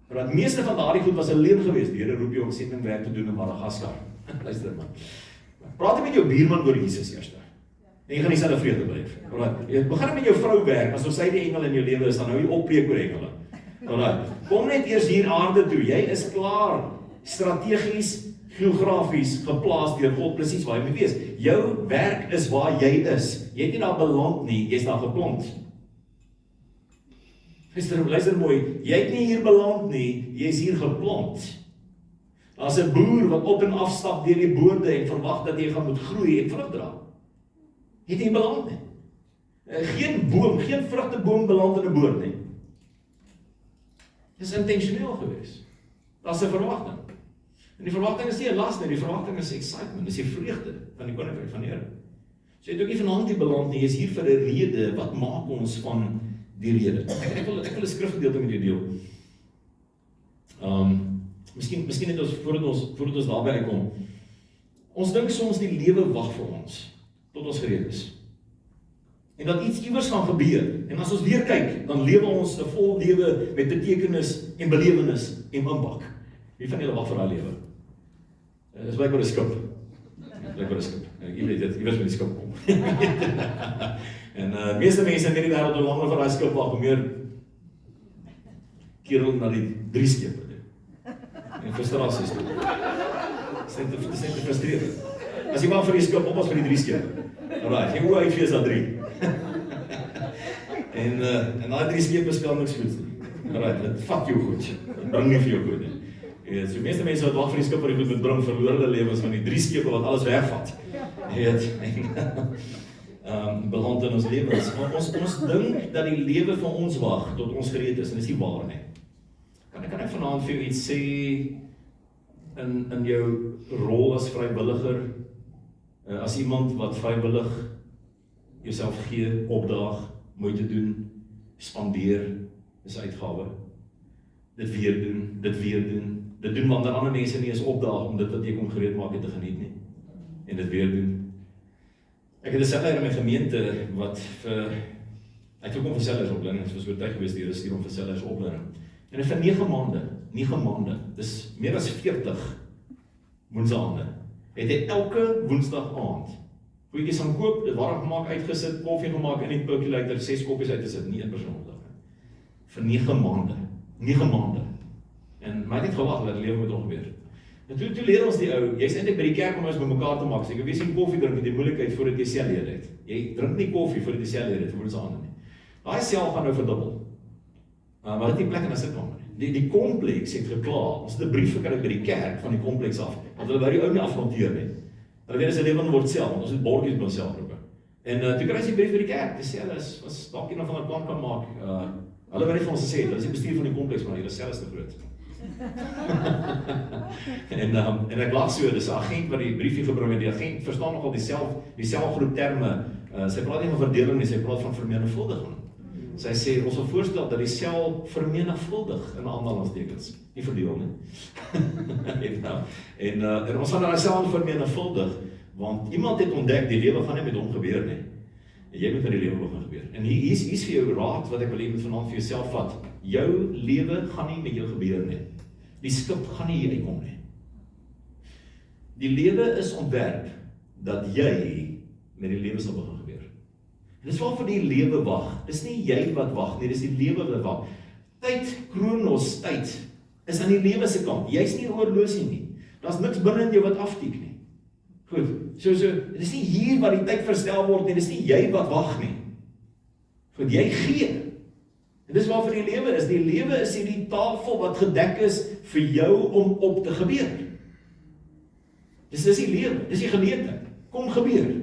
Maar dat meeste van daardie goed was alleen geweest. Die Here roep jou om sendingwerk te doen in Madagaskar. Luister man. Praat met jou buurman oor Jesus eers. En jy gaan dieselfde vrede beleef. Alraai. Jy begin met jou vrou werk, asof sy die engel in jou lewe is, dan hou jy oppreek oor engele. Alraai. Kom net eers hier aarde toe. Jy is klaar. Strategies, geografies geplaas deur God presies waar jy moet wees. Jou werk is waar jy is. Jy het nie daar beland nie, jy's daar geplant. Luister mooi, jy het nie hier beland nie, jy is hier geplant. As 'n boer wat op en af stap deur die boorde en verwag dat jy gaan moet groei en vrug dra. Het nie beland nie. Geen boom, geen vrugteboom beland in 'n boord nie. Dis intentioneel geweest. Daar's 'n verwagting. En die verwagting is nie 'n las nie, die verwagting is excitement, dis die vreugde van die koninkryk van die Here. So jy het ook nie vanaand hier beland nie, jy is hier vir 'n rede. Wat maak ons van die rede? Ek wil 'n skrifgedeelte met jou deel. Miskien net voordat ons daarby uitkom. Ons dink soms die lewe wag vir ons tot ons gereed is. En dat iets iewers gaan gebeur. En as ons weer kyk, dan lewe ons 'n vol lewe met betekenis en belewenis en impak. Wie van julle wag vir daai lewe? Dis blykbaar 'n skip. Blykbaar 'n skip. Jy weet dit, iewers met die skip kom. En meeste mense in hierdie wêreld hoe langer vir daai skip wag, hoe meer keer hulle na die 3 skepe toe. En frustrasies toe. Dis net te frustrerend. As jy wag vir die skip, oppas vir die 3 skepe. Alraai, jy hoe uitfees daar 3. En daai 3 skepe speel niks goeds nie. Alraai, dit vat jou goed. Dit bring nie vir jou goed nie. Ja, so meeste mense wat wag vir die skip wat die goed moet bring, verloor hulle lewens van die 3 skepe wat alles wegvat. Jy weet. Beland in ons lewens. Ons dink dat die lewe vir ons wag tot ons gereed is, en dis nie waar nie. Kan ek vanaand vir jou iets sê in jou rol as vrywilliger, as iemand wat vrywillig jouself gee, opdaag, moeite doen, spandeer, is uitgawe. Dit weer doen, dit doen wanneer ander mense nie eens opdaag om dit wat jy kon gereed maak het te geniet nie. En dit weer doen. Ek het 'n selleier in my gemeente wat ek het ook vir sellers opleiding, soos oortuig gewees die Here stuur om vir sellers opleiding. En vir 9 maande, dis meer as 40 woensdaande, het hy elke woensdag aand goedjies gaan koop, dit warm gemaak, uitgesit, koffie gemaak in die percolator, 6 koppies uit te sit, nie 1 persoon opdag. Vir 9 maande. En maar hy het net gewag dat die lewe met hom gebeur. En toe leer ons die ou, jy's eintlik by die kerk om ons bymekaar te maak. So ek weet jy koffie drink met die moeilikheid voordat jy sel het. Jy drink nie koffie voordat jy sel het, vir ons ander nie. Daai sel gaan nou verdubbel. Maar dit is nie plek in 'n sitkamer nie. Die kompleks het gekla. Ons het 'n brief gekry by die kerk van die kompleks af, want hulle wou die ou nie afmonteer nie. Hulle weet as 'n lewende word sel, want ons het bordjies by onsself roepe. En toe kry ons die brief by die kerk. Dis sê hulle was dalk een van 'n plan kan maak. Hulle wou net vir ons gesê, hulle is die bestuur van die kompleks, maar julle sel is te groot. en ek lag so, dis 'n agent wat die briefie gebring het. Die agent verstaan nogal die selgroep terme. Sy praat nie van verdeling nie, sy praat van vermenigvuldiging. Sy sê ons wil voorstel dat die sel vermenigvuldig in aanhalingstekens, nie verdeel nie. en ons gaan daai sel vermenigvuldig, want iemand het ontdek die lewe gaan nie met hom gebeur nie. En jy moet met die lewe begin gebeur. En hier's vir jou raad wat ek wil hê moet vanaand vir jouself vat. Jou lewe gaan nie met jou gebeur nie. Die skip gaan nie hier uitkom nie. Die lewe is ontwerp dat jy met die lewe sal begin gebeur. En dis waarvoor die lewe wag. Dis nie jy wat wag nie, dis die lewe wat wag. Tyd, kronos, tyd is aan die lewe se kant. Jy's nie 'n oorlosie nie. Daar's niks binne in jou wat aftik nie. Goed. So dis nie hier waar die tyd verstel word nie, dis nie jy wat wag nie. Goed, jy gee. En dis waarvoor die lewe is. Die lewe is hierdie tafel wat gedek is vir jou om op te gebeur. Dis die lewe, dis die geleentheid. Kom gebeur.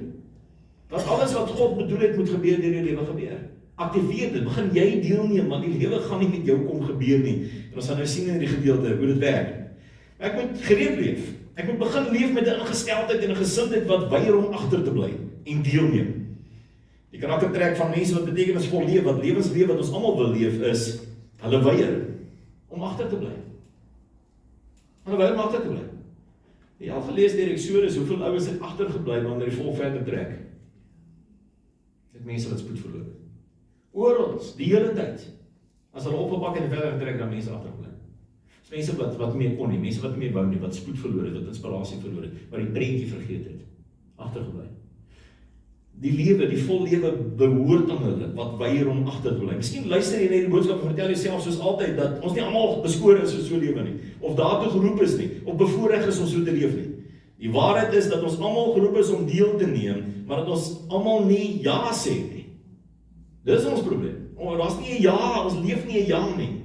Dat alles wat God bedoel het moet gebeur deur die lewe gebeur. Aktiveer dit, begin jy deelneem, want die lewe gaan nie met jou kom gebeur nie. En ons gaan nou sien in die gedeelte hoe dit werk. Ek moet gereed leef. Ek moet begin leef met 'n ingesteldheid en 'n gesindheid wat weier om agter te bly en deelneem. Die karaktertrek van mense wat betekenisvol leef, wat lewensleef wat ons almal wil leef is, hulle weier om agter te bly. Hulle weier om agter te bly. Jy het al gelees deur Eksodus hoeveel ouens het agtergebly wanneer die volk verder trek. Dit mense wat spoed verloor het. Oral, die hele tyd. As hulle opgepak en verder getrek, dan mense agtergebly. Dis mense wat meer kon nie, mense wat meer wou nie, wat spoed verloor het, wat inspirasie verloor het, wat die prentjie vergeet het, agtergebly. Die lewe, die vol lewe behoort aan hulle, wat weier om agter te bly. Miskien luister jy na die boodskap en vertel jouself soos altyd, dat ons nie almal beskore is vir so lewe nie, of daartoe geroep is nie, of bevoorreg is om so te leef nie. Die waarheid is dat ons almal geroep is om deel te neem, maar dat ons almal nie ja sê nie. Dis ons probleem. Daar's nie 'n ja, ons leef nie 'n ja nie.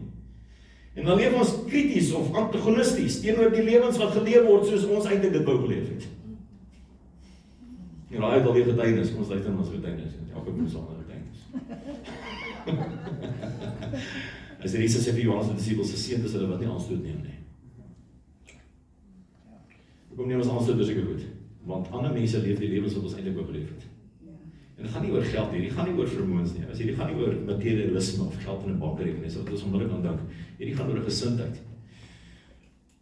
En dan leef ons krities of antagonisties teenoor die lewens wat geleef word soos ons eintlik dit wou geleef het. En raai alweer getuienis, kom ons luister na ons getuienis. Elke mens het 'n getuienis. As Jesus sê vir Johannes die disippels, se seun is hulle wat nie aanstoot neem nie. Hoekom neem ons aanstoot dus ek goed? Want ander mense leef die lewens wat ons eintlik wou geleef het. En dit gaan nie oor geld nie, dit gaan nie oor vermoëns nie. As jy dit gaan nie oor materialisme of geld in 'n bankrekening, so wat ons onmiddellik aan dink. Hierdie gaan oor 'n gesindheid.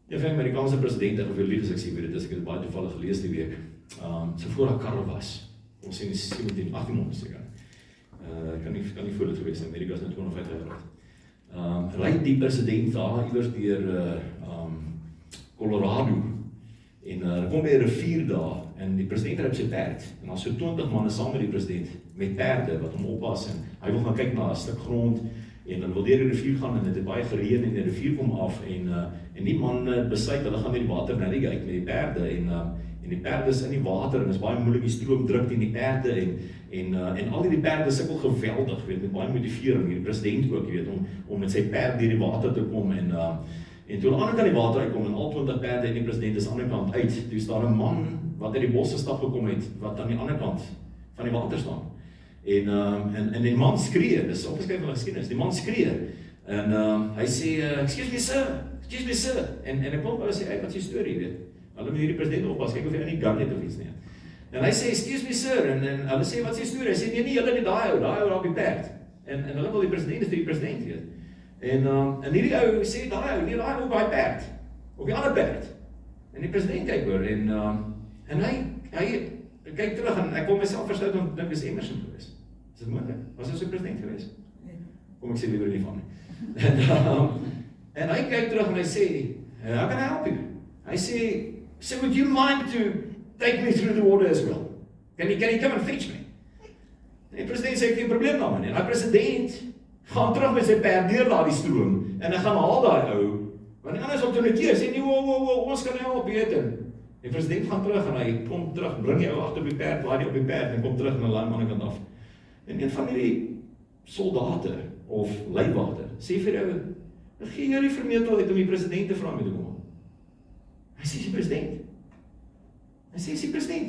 Die Amerikaanse president, ek wil lief as ek sê weet dit is, ek het baie toevallig gelees die week. So voor haar karre was. Ons sien die 17, 1800 seker. Kan nie voor dit gewees in Amerika is net 250 jaar. Ry die president daar iewers deur Colorado. En kom by 'n rivier daar en die president ry op sy perd. En daar's so 20 manne saam met die president met perde wat hom oppas en hy wil gaan kyk na 'n stuk grond en dan wil deur die rivier gaan en dit het baie gereën en die rivier kom af en die man besluit hulle gaan met die water navigate met die perde en die perde is in die water en is baie moeilik die stroom druk teen die perde en al die perde sukkel geweldig, weet met baie motivering, die president ook, weet om met sy perd deur die water te kom en toe aan die ander kant die water uitkom en al 20 perde en die president is aan die ander kant uit, toe is daar 'n man wat uit die bosse stap gekom het, wat aan die ander kant van die water staan. En die man skree, dis opgeskryf in die geskiedenis, die man skree, en hy sê, excuse me sir, en ek wil maar sê, wat is die storie, weet, hulle moet hierdie president oppas, kyk of hy nie gun het of iets nie, en hy sê, excuse me sir, en hulle sê, wat is die storie, hy sê, nee, hulle nie daai ou op die perd, en hulle wil die president is vir die president, weet, en hierdie ou sê, daai ou op die perd, op die ander perd, en die president kyk oor, en hy kyk terug, en ek kon myself verstout om dink is Emerson gewees. Is dit moontlik? Was hy so president gewees? Kom ek sê liever nie van nie. En hy kyk terug en hy sê, how can I help you? Hy sê, would you mind to take me through the water as well? Can you come and fetch me? En die president sê, ek het 'n probleem daarmee nie. En die president gaan terug met sy perd deur daardie stroom, en hy gaan haal daai ou, Want die ander is op toe keer, sê nie, ons kan help, weet en die president gaan terug en hy kom terug, bring jou agter op die perd, laai die op die perd en kom terug en laai hom aan die kant af. En een van die soldate of leiwagter sê vir jou, gee jou die vermetelheid om die president te vra om mee te kom. Hy sê, is die president? Hy sê, is die president?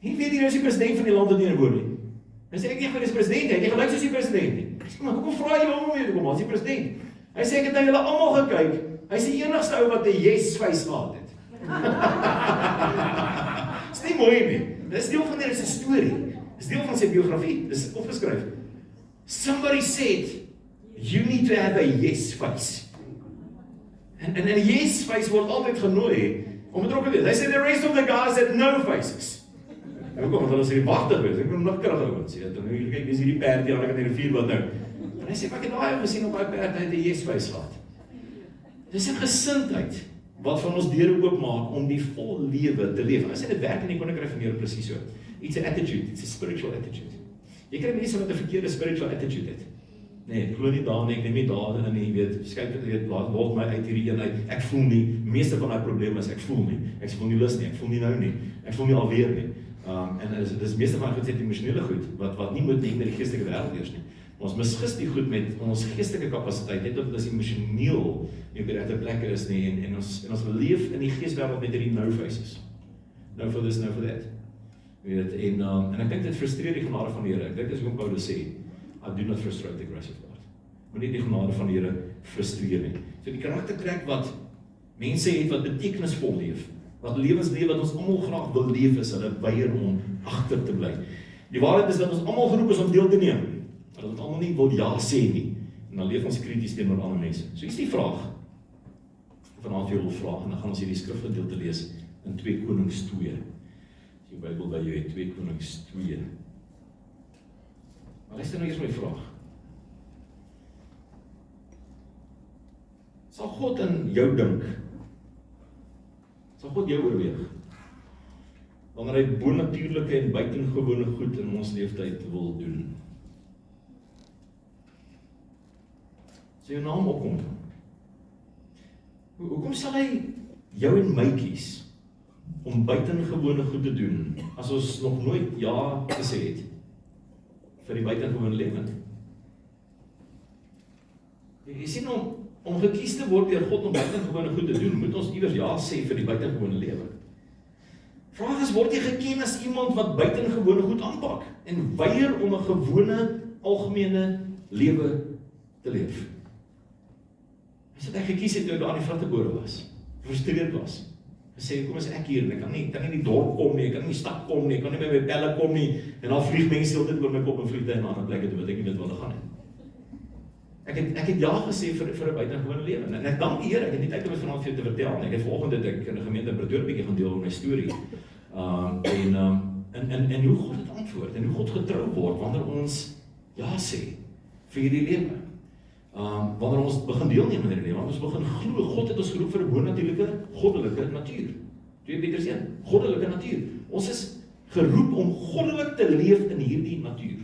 Hy weet nie, is die president van die land wat nie in woon nie. Hy sê, ek nie, maar is president, hy het nie gelyk soos die president nie. Hy sê, maar hoekom vra jy hom om mee te kom, as die president? Hy sê, ek het na julle almal gekyk, hy is die enigste ou wat 'n yes-face gehad het. Dis nie mooi nie. Dis deel van sy storie. Dis deel van sy biografie. Dis opgeskryf. Somebody said, you need to have a yes face. En 'n yes face word altyd genooi om betrokke te wees. Hy sê the rest of the guys had no faces. En hoekom? Want hulle sê die wagter wees. Ek moet nog krag hou. Sê dit nou kyk, dis hierdie perd hier aan die rivier wat nou. En hy sê ek het daai gesien op daai perd, hy het 'n yes face gehad. Dis 'n gesindheid wat van ons deure oopmaak om die vol lewe te leef. As dit werk in die koninkryk van Here presies so. It's an attitude, it's a spiritual attitude. Jy kry mense wat 'n verkeerde spiritual attitude het. Nee, ek glo nie daar nie, ek neem nie dade in nie, weet, skryf dit, weet, laat my uit hierdie eenheid. Ek voel nie, meeste van daai probleme is ek voel nie. Ek voel nie lus nie, ek voel nie nou nie. Ek voel nie alweer nie. En dis meeste van goed sê emosionele goed wat nie moet nie met die geestelike wêreld eers nie. Ons misgis die goed met ons geestelike kapasiteit, net omdat ons emosioneel nie op die regte plekke is nie, en ons leef in die geeswêreld met hierdie no faces. No for this, no for that. Weet, en ek dink dit frustreer die genade van die Here. Ek dink dis hoekom Paulus sê, I do not frustrate the grace of God. Moenie die genade van die Here frustreer nie. So die karaktertrek wat mense het wat betekenisvol leef, wat lewenslewe wat ons almal graag wil leef, is hulle weier om agter te bly. Die waarheid is dat ons almal geroep is om deel te neem, maar dat ons almal nie wil ja sê nie. En dan leef ons krities teenoor ander mense. So is die vraag vanaand vir julle vraag, en dan gaan ons hierdie skrifgedeelte lees in 2 Konings 2. As jy Bybel by jou het, 2 Konings 2. Maar luister nou eers my vraag. Sal God in jou dink? Sal God jou oorweeg? Wanneer hy bonatuurlike en buitengewone goed in ons leeftyd wil doen. Sal jou naam opkom? Hoekom sal hy jou en my kies om buitengewone goed te doen, as ons nog nooit ja gesê het vir die buitengewone lewe? Jy sien, om gekies te word deur God om buitengewone goed te doen, moet ons iewers ja sê vir die buitengewone lewe. Vraag is, word jy geken as iemand wat buitengewone goed aanpak en weier om 'n gewone, algemene lewe te leef? As ek gekies het toe ek daar in die vrugtebore was, gefrustreerd was, gesê, kom as ek hier, ek kan nie in die dorp kom nie, ek kan nie in die stad kom nie, ek kan nie by my pelle kom nie, en dan vlieg mense altyd oor my kop en vliegtuie in ander plekke toe, wat ek nie weet waar hulle gaan nie. Ek het ja gesê vir 'n buitengewone lewe, en ek dank die Here, ek het nie tyd om dit vanaand vir jou te vertel nie. Ek het vanoggend dit ek in 'n gemeente in Pretoria bietjie gaan deel oor my storie. En hoe God dit antwoord, en hoe God getrou word wanneer ons ja sê vir hierdie lewe. Wanneer ons begin deelneem in hierdie lewe, wanneer ons begin glo, God het ons geroep vir 'n bonatuurlike, goddelike natuur. 2 Petrus 1, goddelike natuur. Ons is geroep om goddelik te leef in hierdie natuur.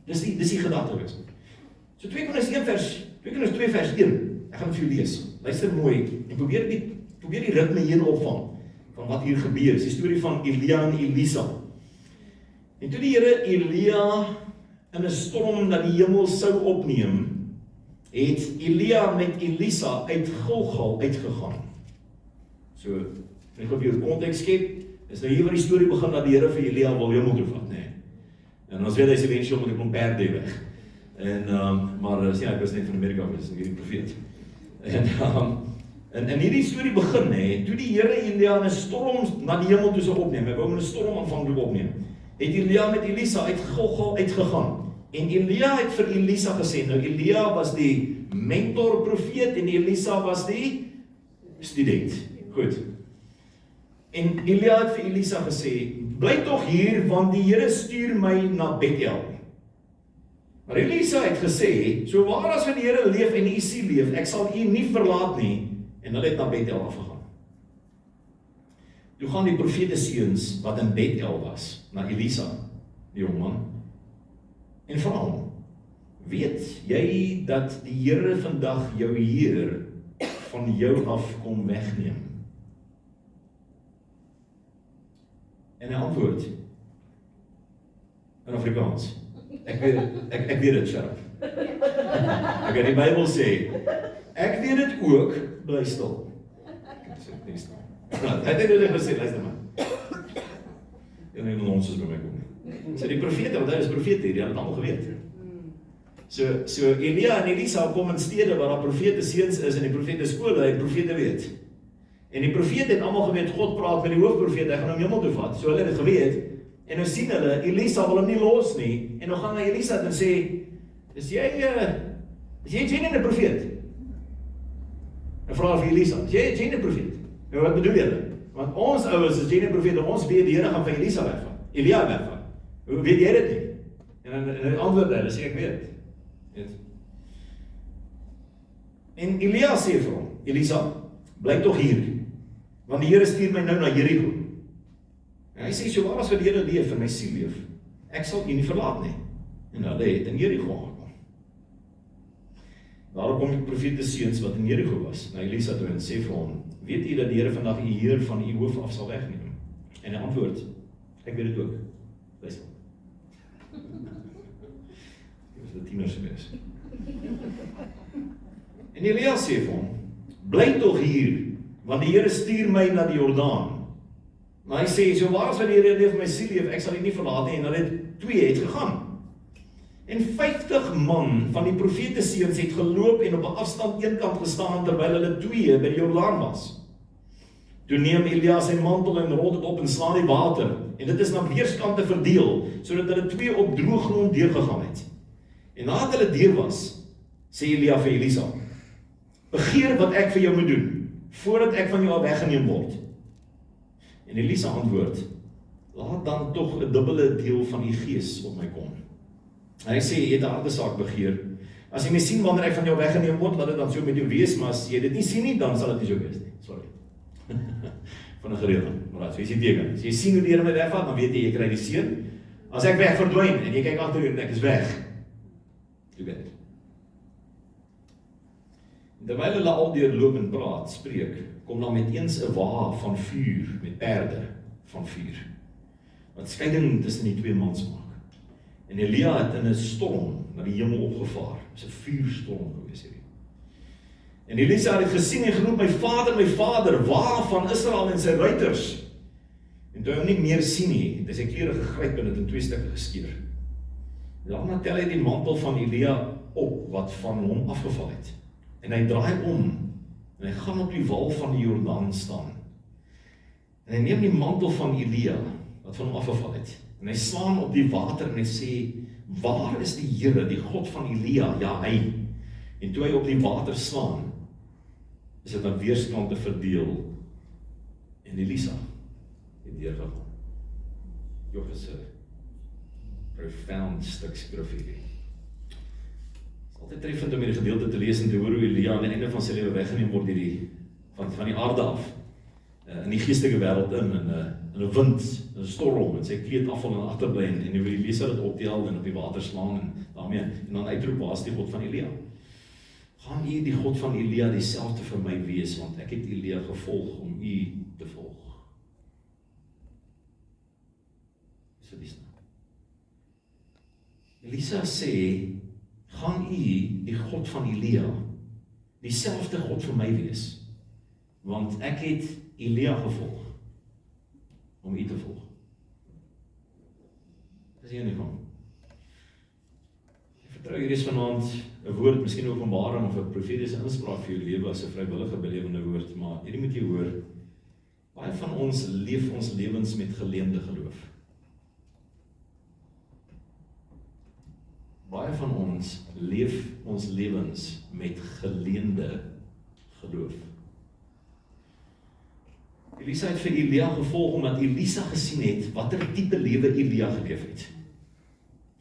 Dis die gedagte wees. So 2 Konings 2 vers 1, ek gaan dit vir jou lees. Luister mooi, en probeer die ritme hier opvang, van wat hier gebeur. Dis die storie van Elia en Elisa. En toe die Here Elia in 'n storm na die hemel sou opneem, het Elia met Elisa uit Gilgal uitgegaan. So, ek wil vir jou konteks skep, is nou hier waar die storie begin, dat die Here vir Elia wil hemel toe vat, nee. En ons weet hy is eventueel met 'n klomp perde weg. Maar sien, hy president van Amerika, dis hierdie profeet. En hierdie storie begin, toe die Here Elia in 'n storm na die hemel toe sou opneem, hy wou in 'n storm aanvanklik opneem, het Elia met Elisa uit Gilgal uitgegaan. En Elia het vir Elisa gesê, nou Elia was die mentor profeet en Elisa was die student. Goed. En Elia het vir Elisa gesê, bly tog hier, want die Here stuur my na Bethel. Maar Elisa het gesê, so waar as van die Here leef en u siel leef, ek sal u nie verlaat nie, en hulle het na Bethel afgegaan. Toe gaan die profete seuns wat in Bethel was, na Elisa, die jongman, en vra hom, weet jy dat die Here vandag jou Heer van jou af kom wegneem? En hy antwoord in Afrikaans. Ek weet dit, Sharp. Ek het die Bybel sê, ek weet dit ook, bly stil. Hy het dit gesê, luister maar. En hy ons is by my kom nie. So die profete, want hy is profete hier, die het het allemaal geweet. So Elia en Elisa kom in stede waar daar profete seuns is en die profete skole, die profete weet. En die profete het allemaal geweet, God praat met die hoofprofete, hy gaan hom hemel toe vat. So hulle het geweet, en nou sien hulle, Elisa wil hom nie los nie, en nou gaan hy Elisa en sê, is jy nie 'n profeet? En vra vir Elisa, is jy nie 'n profeet? En wat bedoel julle? Want ons ouers is jy nie 'n profeet, ons weet die Here gaan vir Elisa wegvat, Elia wegvat. Hoe weet jy dit nie? En hy antwoord hulle, sê ek weet. En Elia sê vir hom, Elisa, bly tog hier, want die Here stuur my nou na Jericho. En hy sê, so waar as wat die Here leef en my siel leef, ek sal u nie verlaat nie. En hulle het in Jericho aangekom. Daarop kom die profete seuns wat in Jericho was, na Elisa toe en sê vir hom, weet u dat die Here vandag u heer van u hoof af sal wegneem? En hy antwoord, ek weet dit ook. Luister. Dit was die tieners gewees. En Elia sê vir hom, bly tog hier, want die Here stuur my na die Jordaan. Maar hy sê, so waar as wat die Here leef my siel leef, ek sal u nie verlaat nie, en hulle twee het gegaan. En 50 man van die profete seuns het geloop en op 'n afstand eenkant gestaan, terwyl hulle twee by die Jordaan was. Toe neem Elia sy mantel en rol dit op en slaan die water, en dit is na weerskante verdeel, sodat hulle twee op droë grond deurgegaan het. En nadat hulle deur was, sê Elia vir Elisa, begeer wat ek vir jou moet doen, voordat ek van jou al weggeneem word. En Elisa antwoord, laat dan tog 'n dubbele deel van die gees op my kom. En hy sê, jy het 'n harde saak begeer. As jy my sien wanneer ek van jou weggeneem word, laat dit dan so met jou wees, maar as jy dit nie sien nie, dan sal dit nie so wees nie. Sorry. Van 'n geredeling. Maar so is die teken. As jy sien hoe die Here my wegvat, dan weet jy kry die seën. As ek weg verdwyn en jy kyk agter en ek is weg. Jy weet. Terwyl hulle al deurloop en praat, spreek, kom dan met eens 'n wa van vuur, met perde van vuur, wat skeiding tussen die twee mans maak. En Elia het in 'n storm na die hemel opgevaar, is 'n vuurstorm gewees hierdie. En Elisa het gesien en geroep, my vader, wa van Israel en sy ruiters. En toe hy hom nie meer sien nie, het hy sy klere gegryp en dit in twee stukke geskeur. Daarna tel hy die mantel van Elia op, wat van hom afgeval het. En hy draai om, en hy gaan op die wal van die Jordaan staan. En hy neem die mantel van Elia, wat van hom afgeval het, en hy slaan op die water en hy sê, waar is die Here, die God van Elia? Ja, hy. En toe hy op die water slaan, is dit aan weerskante verdeel, en Elisa het deurgegaan. Joh, is 'n profound stuk skrif hierdie. Altyd treffend om hierdie gedeelte te lees en te hoor hoe Elia aan die einde van sy lewe weggeneem word van die aarde af, in die geestelike wêreld in 'n wind, 'n storm, en sy kleed afval en agterbly, en hoe die leser dit optel en op die water slaan, en daarmee, en dan uitroep, waar is die God van Elia? Gaan u die God van Elia dieselfde vir my wees, want ek het Elia gevolg om u te volg. So die snaak. Elisa sê, gaan u die God van Elia, dieselfde God vir my wees, want ek het Elia gevolg, om u te volg. Dis hier nie van. Ek vertrou hier is vanaand 'n woord, miskien 'n openbaring of 'n profetiese inspraak vir jou lewe as 'n vrywillige belewende woord, maar hierdie moet jy hoor. Baie van ons leef ons lewens met geleende geloof. Baie van ons leef ons lewens met geleende geloof. Elisa het vir Elia gevolg omdat Elisa gesien het watter tipe lewe Elia geleef het.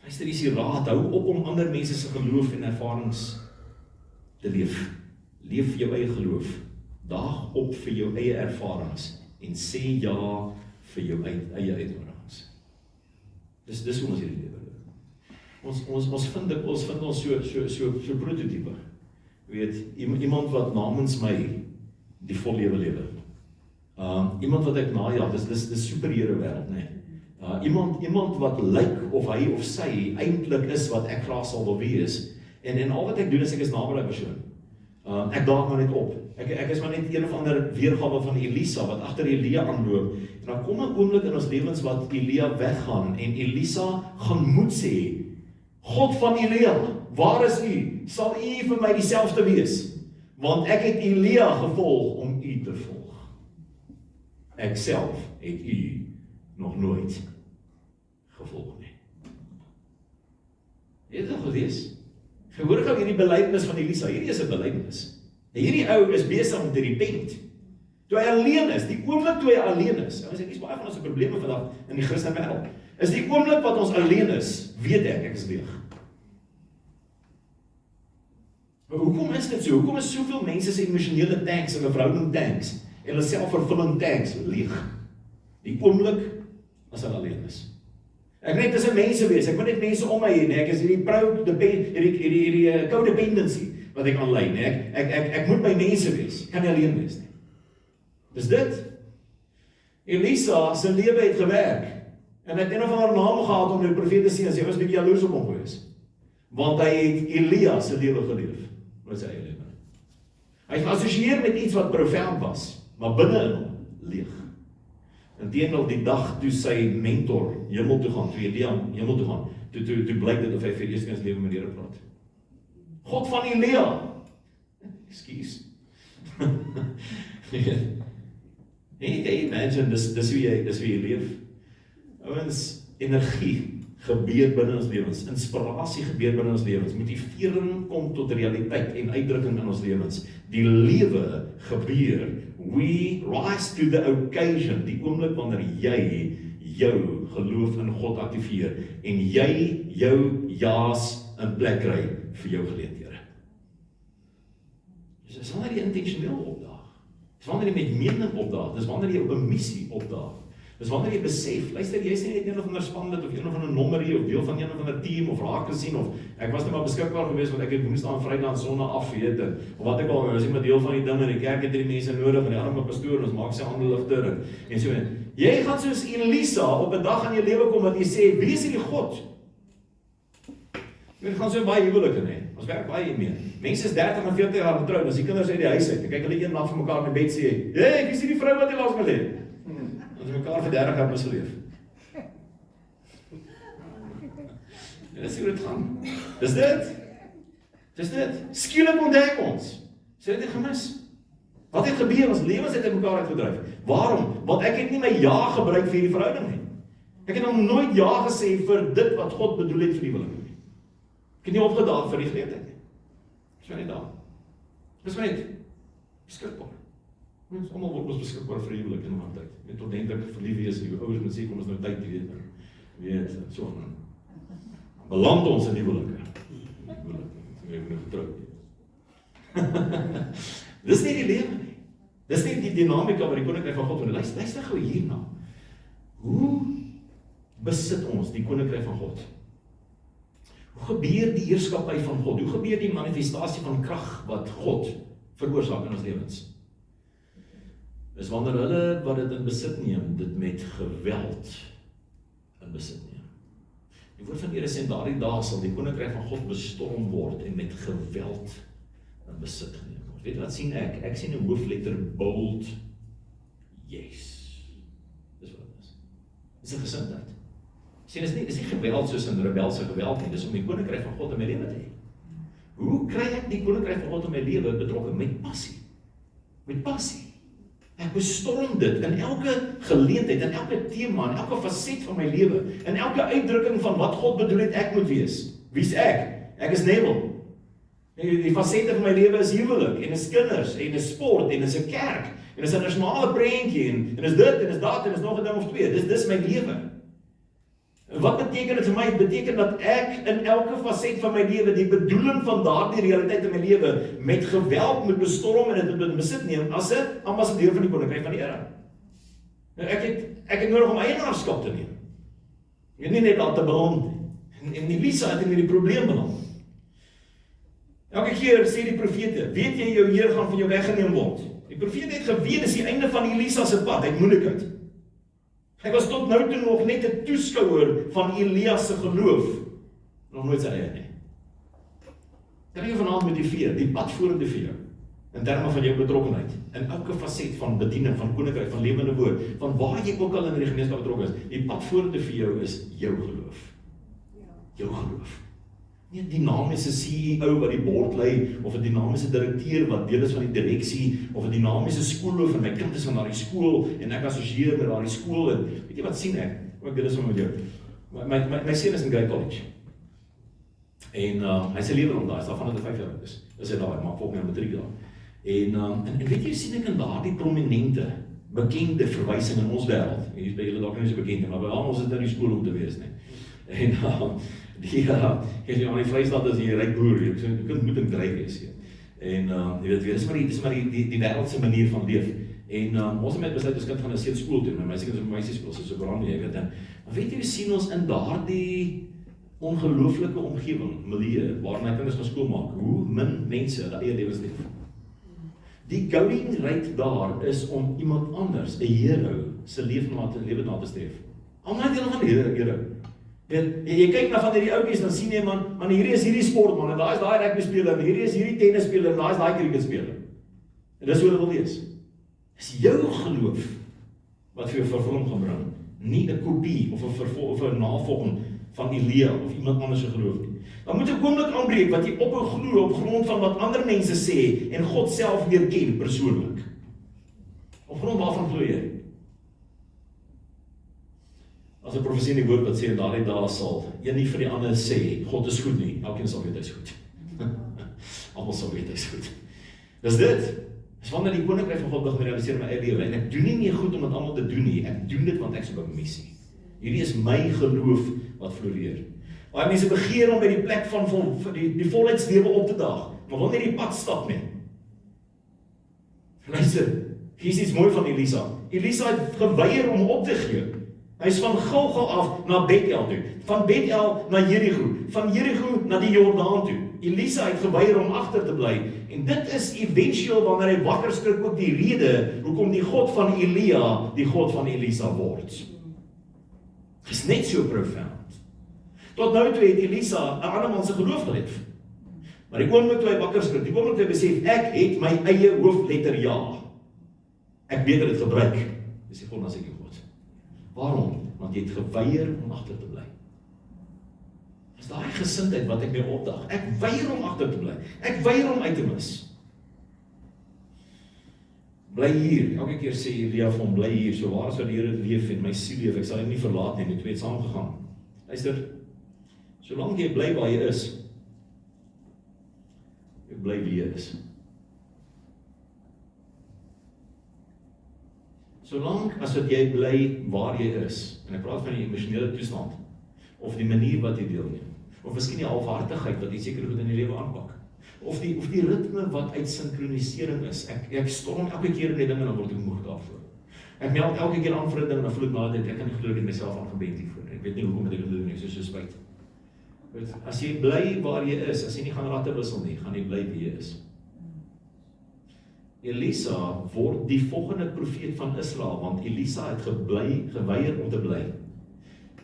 Luister, hier is die raad, hou op om ander mense se geloof en ervarings te leef. Leef jou eie geloof. Daag op vir jou eie ervarings en sê ja vir jou eie uitdagings. Dis hoe ons hierdie lewe leef. Ons vind ons so prototype. Weet, iemand wat namens my die vollewe lewe. Iemand wat ek najag, dis superhero wêreld, nee. Iemand wat lyk of hy of sy eintlik is wat ek graag sal wil wees. En al wat ek doen is ek is naby daai persoon. Ek daag maar net op. Ek is maar net een of ander weergawe van Elisa wat agter Elia aanloop. En dan kom 'n oomblik in ons lewens wat Elia weggaan en Elisa gaan moed sê, God van Elia, waar is u? Sal u vir my dieselfde wees? Want ek het Elia gevolg om u te volg. Ek self het u nog nooit gevolg nie. Het jy dit gelees? Gehoor gou hierdie belydenis van Elisa. Hierdie is 'n belydenis. En hierdie ou is besig om te repent. Toe hy alleen is, die oomblik toe hy alleen is. Ons het nie baie van ons probleme vandag in die Christelike wêreld. Is die oomblik wat ons alleen is, weet ek is leeg. Maar hoekom is dit so? Hoekom is soveel mense se emosionele tanks en verhouding tanks en hulle selfvervullende tanks leeg? Die oomblik as hulle alleen is. Ek net tussen mense wees, ek moet net mense om my hê, nee, ek is hierdie hierdie codependency wat ek aanlei, nee, ek moet by mense wees, ek kan nie alleen wees nie. Dis dit. Elisa se lewe het gewerk, en hy het een of ander naam gehad om die profete te sien, en sy was 'n bietjie jaloers op hom gewees, want hy het Elia se lewe geleef, met sy eie lewe. Hy het geassosieer met iets wat profound was, maar binne in hom leeg. Inteendeel die dag toe sy mentor hemel toe gaan, toe Elia hemel toe gaan, toe blyk dit of hy vir eers eens lewe met die Here praat. God van Elia. Ekskuus. Hey, imagine, dis hoe jy leef. Ouens, energie gebeur binne ons lewens, inspirasie gebeur binne ons lewens, motivering kom tot realiteit en uitdrukking in ons lewens. Die lewe gebeur, we rise to the occasion, die oomblik wanneer jy jou geloof in God aktiveer, en jy jou ja's in plek kry vir jou geleenthede. Dus dis wanneer jy intentioneel opdaag, dis wanneer jy met mening opdaag, dis wanneer jy op 'n missie opdaag, dis wanneer jy besef, luister, jy is nie net een of ander spanlid, of een of ander nommerie, of deel van een of ander team, of raak gesien, of ek was net maar beskikbaar gewees, want ek het Woensdae en Vrydag en Sondag afgeweet, of wat ek al, ons is maar deel van die ding, en die kerk het die mense nodig, en die arme pastoor, ons maak sy hande ligter, en so, jy gaan soos Elisa, op 'n dag in jou lewe kom, wat jy sê, wie is hierdie God? Jy gaan so baie huwelike, nee, ons werk baie hiermee. Mense is 30 en 40 jaar getroud, as die kinders uit die huis uit, en kyk hulle een nag vir mekaar in die bed sê, hey, wie is die vrou wat jy laas met het? Ons het mekaar vir 30 jaar misgeleef. Dis hoe dit gaan. Dis dit. Skielik ontdek ons. Sê dit gemis. Wat het gebeur? Ons lewens het in mekaar uitgedryf. Waarom? Want ek het nie my ja gebruik vir hierdie verhouding nie. Ek het nog nooit ja gesê vir dit wat God bedoel het vir die huwelik nie. Ek het nie opgedaag vir die geleentheid nie. Dis maar net daar. Dis maar net beskikbaar. Ons almal word ons beskikbaar vir die huwelik in 'n tyd. Met ordentlik verlief wees, die ouers moet sê kom ons nou tyd te weet so aan. Beland ons in die huwelike. Ek het nog getroud. Dis nie die lewe nie. Dis nie die dinamika wat die koninkryk van God wil. Luister gou hierna. Hoe besit ons die koninkryk van God? Hoe gebeur die heerskappy van God? Hoe gebeur die manifestasie van krag wat God veroorsaak in ons lewens? Dis wanneer hulle wat dit in besit neem, dit met geweld in besit neem. Die woord van die Here sê, daardie dae sal die koninkryk van God bestorm word en met geweld in besit geneem word. Weet wat sien ek? Ek sien 'n hoofletter bold yes. Dis wat dit is. Dis 'n gesindheid. Sien, dis nie geweld soos 'n rebelse geweld nie, dis om die koninkryk van God in my lewe te hê. Hoe kry ek die koninkryk van God in my lewe betrokke? Met passie. Met passie. Ek bestorm dit in elke geleentheid, in elke tema, in elke faset van my lewe, in elke uitdrukking van wat God bedoel het ek moet wees. Wie's ek? Ek is Neville. Die fasette van my lewe is huwelik, en is kinders, en is sport, en is 'n kerk, en is 'n nasionale prentjie, en is dit, en is dat, en is nog 'n ding of twee. Dis my lewe. Wat beteken dit vir my? Dit beteken dat ek in elke faset van my lewe die bedoeling van daardie realiteit in my lewe met geweld moet bestorm en dit in besit neem as 'n ambassadeur van die koninkryk van die Here. Ek het nodig om eienaarskap te neem. Ek het nie net laat te beland nie. En Elisa het in hierdie probleem beland. Elke keer sê die profete, weet jy jou Heer gaan van jou weggeneem word. Die profeet het geweet, dis die einde van Elisa se pad, uit moeilikheid. Hy was tot nou toe nog net 'n toeskouer van Elia se geloof, nog nooit sy eie nie. Kan jy vanaand motiveer, die pad vorentoe vir jou, in terme van jou betrokkenheid, in elke faset van bediening, van koninkryk, van lewende woord, van waar jy ook al in die gemeenskap betrokken is, die pad vorentoe vir jou is jou geloof. Jou geloof. Nie 'n dinamiese CEO wat die bord lei, of 'n dinamiese direkteur wat deel is van die direksie, of 'n dinamiese skoolhoof en my kind is van daardie skool, en ek assosieer met daardie skool, en weet jy wat sien ek? Ek deel is met jou. My seun is in Grey College. En hy is 'n leerling daar, is daar van 5 jaar oud is. Is hy daar, maar volgende jaar matriek daar. En weet jy, sien ek in daardie prominente, bekende verwysing in ons wêreld. Hier is by julle dalk nie so bekend, maar by ons is dit in die skool om te wees, nee. En jy aan die Vrystaat is jy 'n ryk boer, jy moet in dryf wees hier. En jy weet weer, dis maar die wêreldse manier van leef. En ons het besluit ons kind gaan 'n seun skool toe, my seun is op meisieskool, so brand jy weet. Maar weet jy, sien ons in daardie ongelooflike omgewing, milieu, waar my kinders gaan skool maak, hoe min mense hulle eie lewens leef. Die going rate daar is om iemand anders, 'n hero, se lewe na te streef. Almal het van die hero. Jy kyk na van hierdie ouetjies, dan sien jy man, hierdie is hierdie sportman, en daar is daai rugby speler, en hierdie is hierdie tennisspeler, en daar is daai cricket speler. En dis hoe hulle wil wees. Dis jou geloof wat vir jou vervulling gaan bring, nie 'n kopie of 'n navolging van Elia of iemand anders se geloof nie. Dan moet 'n oomblik aanbreek wat jy ophou glo op grond van wat ander mense sê en God self weer ken persoonlik. Op grond waarvan glo jy? As 'n profesie in die woord wat sê in daardie dae sal een nie vir die ander sê God is goed nie, elkeen sal weet hy is goed. Almal sal weet hy is goed. Dis dit. Dis wanneer die koninkryk van God begin realiseer my eie lewe en ek doen nie meer goed om dit almal te doen nie. Ek doen dit want ek is op 'n missie. Hierdie is my geloof wat floreer. Baie mense begeer om by die plek van die volheidslewe op te daag, maar wil nie die pad stap nie. Luister, hier is iets mooi van Elisa. Elisa het geweier om op te gee. Hy is van Gilgal af na Bethel toe, van Bethel na Jerigo, van Jerigo na die Jordaan toe. Elisa het geweier om agter te bly, en dit is eventueel wanneer hy wakker skrik ook die rede hoekom die God van Elia die God van Elisa word. Is net so profound. Tot nou toe het Elisa 'n ander man se geloof geleef. Maar die oomblik toe hy wakker skrik, die oomblik toe hy besef, ek het my eie hoofletter ja. Ek beter dit gebruik. Dis die God as ek God. Waarom? Want jy het geweier om agter te bly. Dis daai gesindheid wat ek mee opdag. Ek weier om agter te bly. Ek weier om uit te mis. Bly hier. Elke keer sê Elia vir hom, bly hier. So waar is wat die Here leef en my siel leef, ek sal hom nie verlaat nie. Die twee het saamgegaan. Luister, solank jy bly waar jy is, jy bly wie jy is. Solank as wat jy bly waar jy is, en ek praat van die emosionele toestand, of die manier wat jy deelneem, of miskien die halfhartigheid wat jy seker goed in die lewe aanpak, of die ritme wat uit sinkronisering is. Ek storm elke keer in die ding en dan word ek moeg daarvoor. Ek meld elke keer aan vir 'n ding en dan voel ek maar dit ek kan nie glo ek het myself aangebend hiervoor. Ek weet nie hoekom ek dit doen nie, so spyt. As jy bly waar jy is, as jy nie gaan ratte wissel nie, gaan jy bly wie jy is. Elisa word die volgende profeet van Israel, want Elisa het geweier om te bly.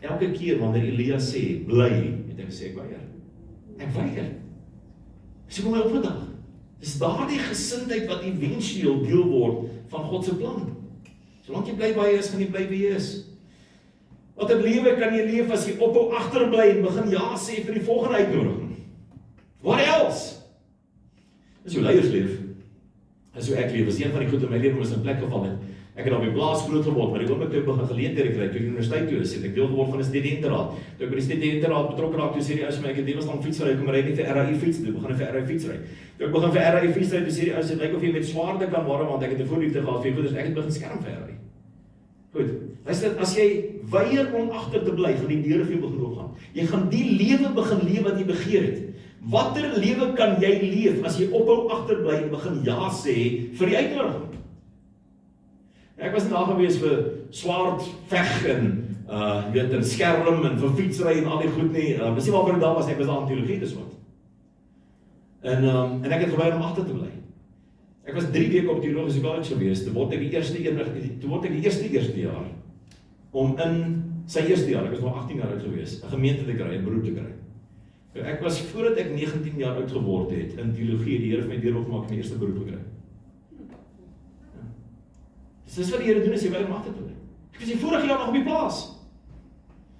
Elke keer wanneer Elia sê, bly, het hy gesê, ek weier. Ek weier. Dis kom my opgedag. Dis daardie gesindheid wat eventueel deel word van God se plan. Solank jy bly waar jy is, gaan jy bly wie jy is. Wat 'n lewe kan jy leef as jy ophou agterbly en begin ja sê vir die volgende uitnodiging? What else? Dis hoe leiers leef. Dis hoe ek leef. Dis een van die goed in my lewe was in plek geval het. Ek het op die plaas groot geword, maar die oomblik toe ek begin geleenthede kry, toe ek universiteit toe is, het ek deel geword van 'n studenteraad. Toe ek by die studenteraad betrokke raak, toe sê die ou vir my, ek het lewenslang fietsry, kom ry nie vir RAI fiets, toe begin ek vir RAI fietsry. Toe ek begin vir RAI fietsry, toe sê die ou sê, lyk of jy met swaarde kan ware, want ek het 'n voorliefde gehad vir goeders, ek het begin skerm vir RAI. Goed, luister, as jy weier om agter te bly, gaan die deure vir jou begin oopgaan. Jy gaan die lewe begin leef wat jy begeer het. Watter lewe kan jy leef as jy ophou agterbly en begin ja sê vir die uitnodiging? Ek was daar gewees vir swaard veg en weet en skerm en vir fietsry en al die goed nie. Dis nie waarvoor ek daar was, ek was daar in teologie dis wat. En ek het geweier om agter te bly. Ek was 3 weke op teologiese college gewees, toe word ek die eerste jaar, om in sy eerste jaar, ek was nog 18 jaar oud gewees, 'n gemeente te kry, 'n beroep te kry. Ek was, voordat ek 19 jaar oud geword het, in teologie, die Here het my deur opgemaak en die eerste beroep gekry. Ja. Dis wat die Here doen, as jy wil om agter te bly. Ek was die vorige jaar nog op die plaas.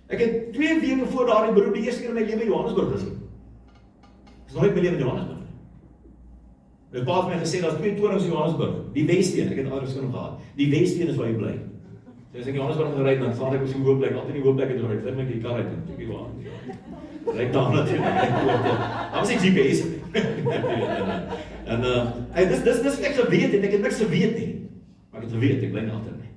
Ek het 2 weke voor daardie beroep die eerste keer in my lewe Johannesburg gesien. Ek is nooit my lewe in Johannesburg. My pa het my gesê, daar's 2 torings in Johannesburg. Die Westeen, ek het al genoem gehad. Die Westeen is waar jy bly. So as ek in Johannesburg gery het, dan staan ek op die Hoopplek, altyd die Hoopplek het gery. Ek my die kar uit en ek waar. Ryk daar natuurlik. Dan was ek GPS. Dis ek geweet het, ek het niks geweet nie. Maar ek het geweet, ek bly nie agter nie.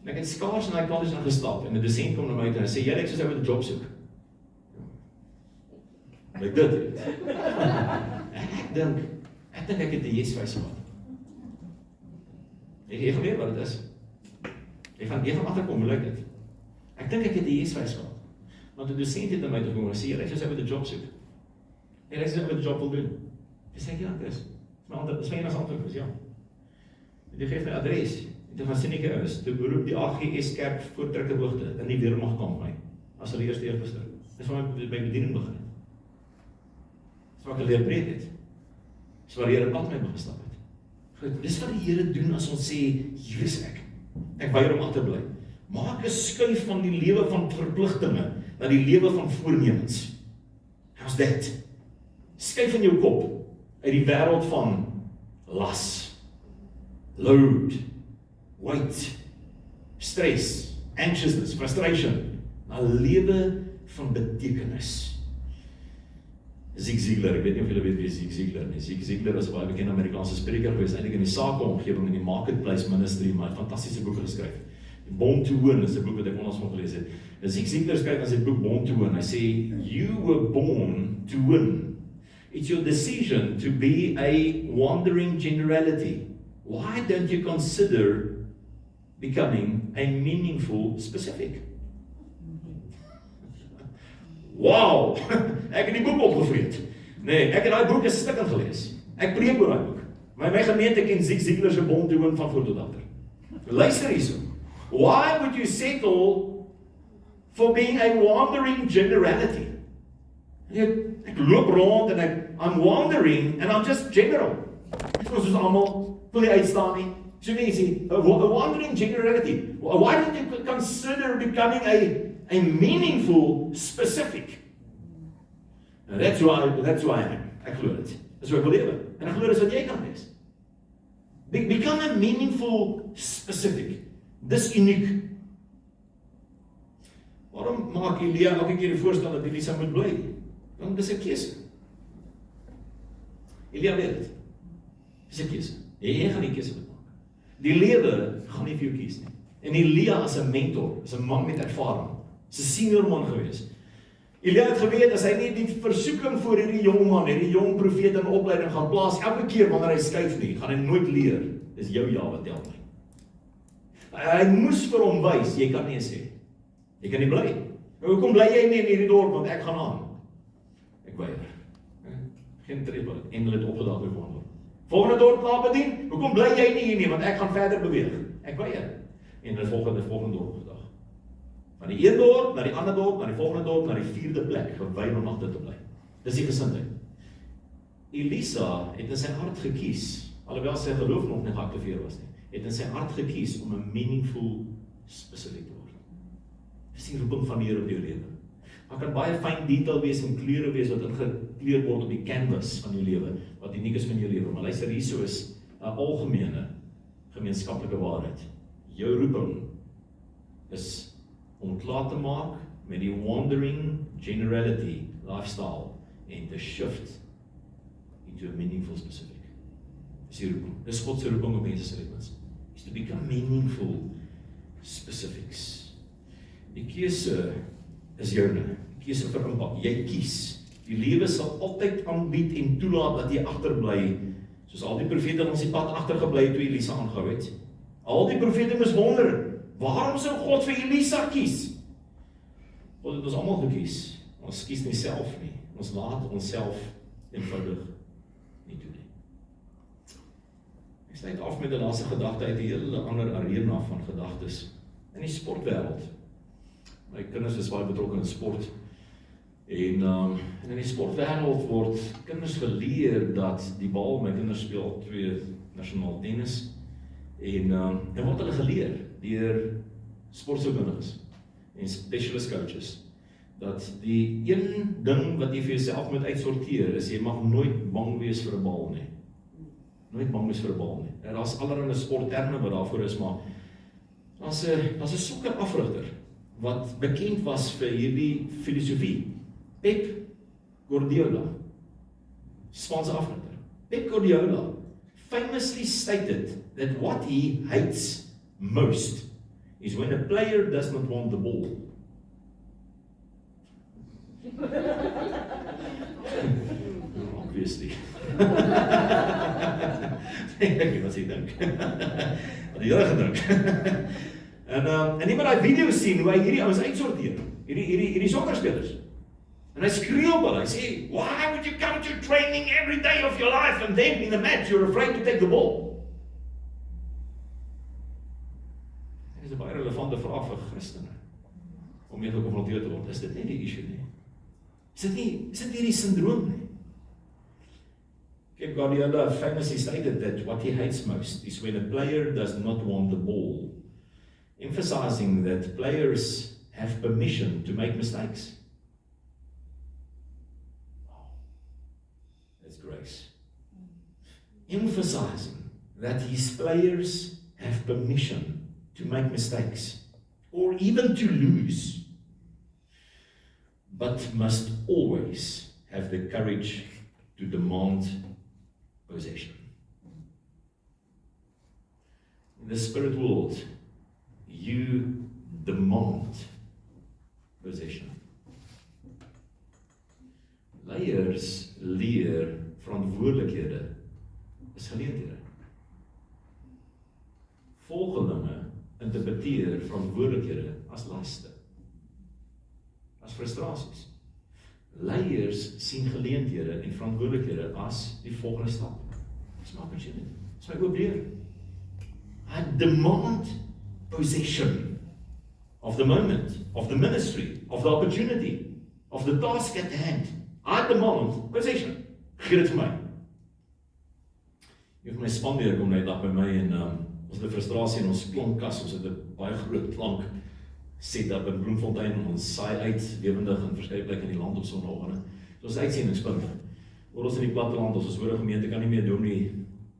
En ek het skaars in daai college ingestap en 'n dosent kom na my toe en hy sê, jy lyk soos jy met 'n job soek. Like dit. Ek dink ek het die Jesuwys gehad. Jy gaan weet wat dit is. Jy gaan agterkom, hoe lyk dit? Ek dink ek het die Jesuwys gehad. Want 'n dosent het na my toe gekom en sê, jy lyk soos jy met 'n job soek. Jy lyk soos jy met 'n job wil doen. Ek sê, ja, dis my enige antwoord was ja. Die geef my adres. Dit gaan sien ek is, toe beroep die AGS Kerk Voortrekker Hoogte in die weermag kom my, as hulle eerste eergister. Dis waar ek by bediening begin het. Dis waar ek leer preek het. Dis waar die Here pad my begestap het. Goed, dis wat die Here doen as ons sê, hier is ek weier om agter bly. Maak 'n skuif van die lewe van verpligtinge na die lewe van voornemens. How's that? Skuif in jou kop uit die wêreld van las, load, weight, stress, anxiousness, frustration, na 'n lewe van betekenis. Zig Ziglar, ek weet nie of julle weet wie Zig Ziglar is. Zig Ziglar is 'n baie bekende Amerikaanse spreker gewees, eintlik in die sakeomgewing in die marketplace ministry, maar 'n fantastiese boek geskryf. Born to Win is 'n boek wat ek onlangs van gelees het. En Zig Ziglar skryf in sy boek Born to Win. Hy sê, you were born to win. It's your decision to be a wandering generality. Why don't you consider becoming a meaningful specific? Wow! Ek het die boek opgevreet. Nee, ek het daai boek 'n stuk in gelees. Ek preek oor daai boek. My gemeente ken Zig Ziglar se Born to Win van voor tot agter. Luister hierso. Why would you settle for being a wandering generality? Ek loop rond en I'm wandering and I'm just general. Dit was soos almal, wil jy uitstaan nie? So nie sê, a wandering generality. Why don't you consider becoming a meaningful specific? And that's who I am. Ek glo dit. Dis hoe ek wil lewe. En ek glo dis wat jy kan wees. Become a meaningful specific. Dis uniek. Waarom maak Elia elke keer die voorstel dat Elisa moet bly? Want dis 'n keuse. Elia weet dit. Dis 'n keuse. Jy gaan die keuse maak. Die lewe gaan nie vir jou kies nie. En Elia as 'n mentor, is 'n man met ervaring, is 'n senior man gewees. Elia het geweet as hy nie die versoeking voor hierdie jong man, hierdie jong profeet in opleiding gaan plaas elke keer wanneer hy skuif nie, gaan hy nooit leer. Dis jou ja wat tel my. Hy moes vir hom wys, jy kan nie sê. Jy kan nie bly. Hoekom bly jy nie in hierdie dorp want ek gaan aan? Ek weier. Geen treffer, engele het opgedag by wonder. Volgende dorp laat bedien. Hoekom bly jy nie hier nie want ek gaan verder beweeg? Ek weier. En hulle volgende dorp gedag. Van die een dorp na die ander dorp, na die volgende dorp, na die 4de plek, geweier om agter te bly. Dis die gesindheid. Elisa het in sy hart gekies, alhoewel sy geloof nog nie geaktiveer was nie, het in sy hart gekies om 'n meaningful specific te word. Dis die roeping van die Here op jou lewe. Daar kan baie fyn detail wees en kleure wees wat ingekleur word op die canvas van jou lewe, wat uniek is van jou lewe. Maar luister, hierso is 'n algemene gemeenskaplike waarheid. Jou roeping is om klaar te maak met die wandering generality lifestyle en te shift into a meaningful specific. Dis die roeping. Dis God se roeping op mense se lewens. Is to become meaningful specifics. Die keuse is joune. Keuse vir impak. Jy kies. Die lewe sal altyd aanbied en toelaat dat jy agterbly, soos al die profete ons die pad agtergebly het toe Elisa aangehou het. Al die profete moes wonder, waarom sou God vir Elisa kies? God het ons almal gekies. Ons kies nie self nie. Ons laat onsself eenvoudig nie toe nie. sluit af met 'n laaste gedagte uit 'n hele ander arena van gedagtes in die sportwêreld. My kinders is baie betrokke in sport. En in die sportwêreld word kinders geleer dat die bal, my kinders speel 2 nasionaal tennis, en word hulle geleer deur sportverbindings en specialist coaches, dat die een ding wat jy vir jouself moet uitsorteer is, jy mag nooit bang wees vir 'n bal nie. Nooit bang wees vir 'n bal nie. En daar's allerlei sportterme wat daarvoor is, maar daar's 'n sokkerafrigter wat bekend was vir hierdie filosofie. Pep Guardiola, Spaanse afrigter. Pep Guardiola famously stated that what he hates most is when a player does not want the ball. Obviously. Ek weet nie wat hy dink. Wat hy gedink. En jy moet daai video sien hoe hy hierdie ouens uitsorteer. Hierdie sokkerspelers. En hy skree op hulle. Hy sê, "Why would you come to training every day of your life and then in the match you're afraid to take the ball?" Dit is 'n baie relevante vraag vir Christene om mee gekonfronteer te word. Is dit nie die issue nie? Is dit nie die syndroom nie? Pep Guardiola famously stated that what he hates most is when a player does not want the ball, emphasizing that players have permission to make mistakes. That's grace. Emphasizing that his players have permission to make mistakes, or even to lose, but must always have the courage to demand possession. In the spirit world, you demand possession. Leiers leer verantwoordelikhede is geleenthede. Volgelinge interpreteer verantwoordelikhede as laste, as frustrasies. Leiers sien geleenthede en verantwoordelikhede as die volgende stap. Dis my opportunity. Dis my oop deur. I demand possession of the moment, of the ministry, of the opportunity, of the task at hand. I demand possession. Gee dit vir my. Ek het my spandeer kom net dag by my en ons het 'n frustrasie in ons klankkas. Ons het 'n baie groot klank setup in Bloemfontein. Ons saai uit lewendig in verskeie plekke in die land op sonnaandoggende. So ons uitsendingspunt. Waar ons in die platteland, ons hoë gemeente kan nie meer doen nie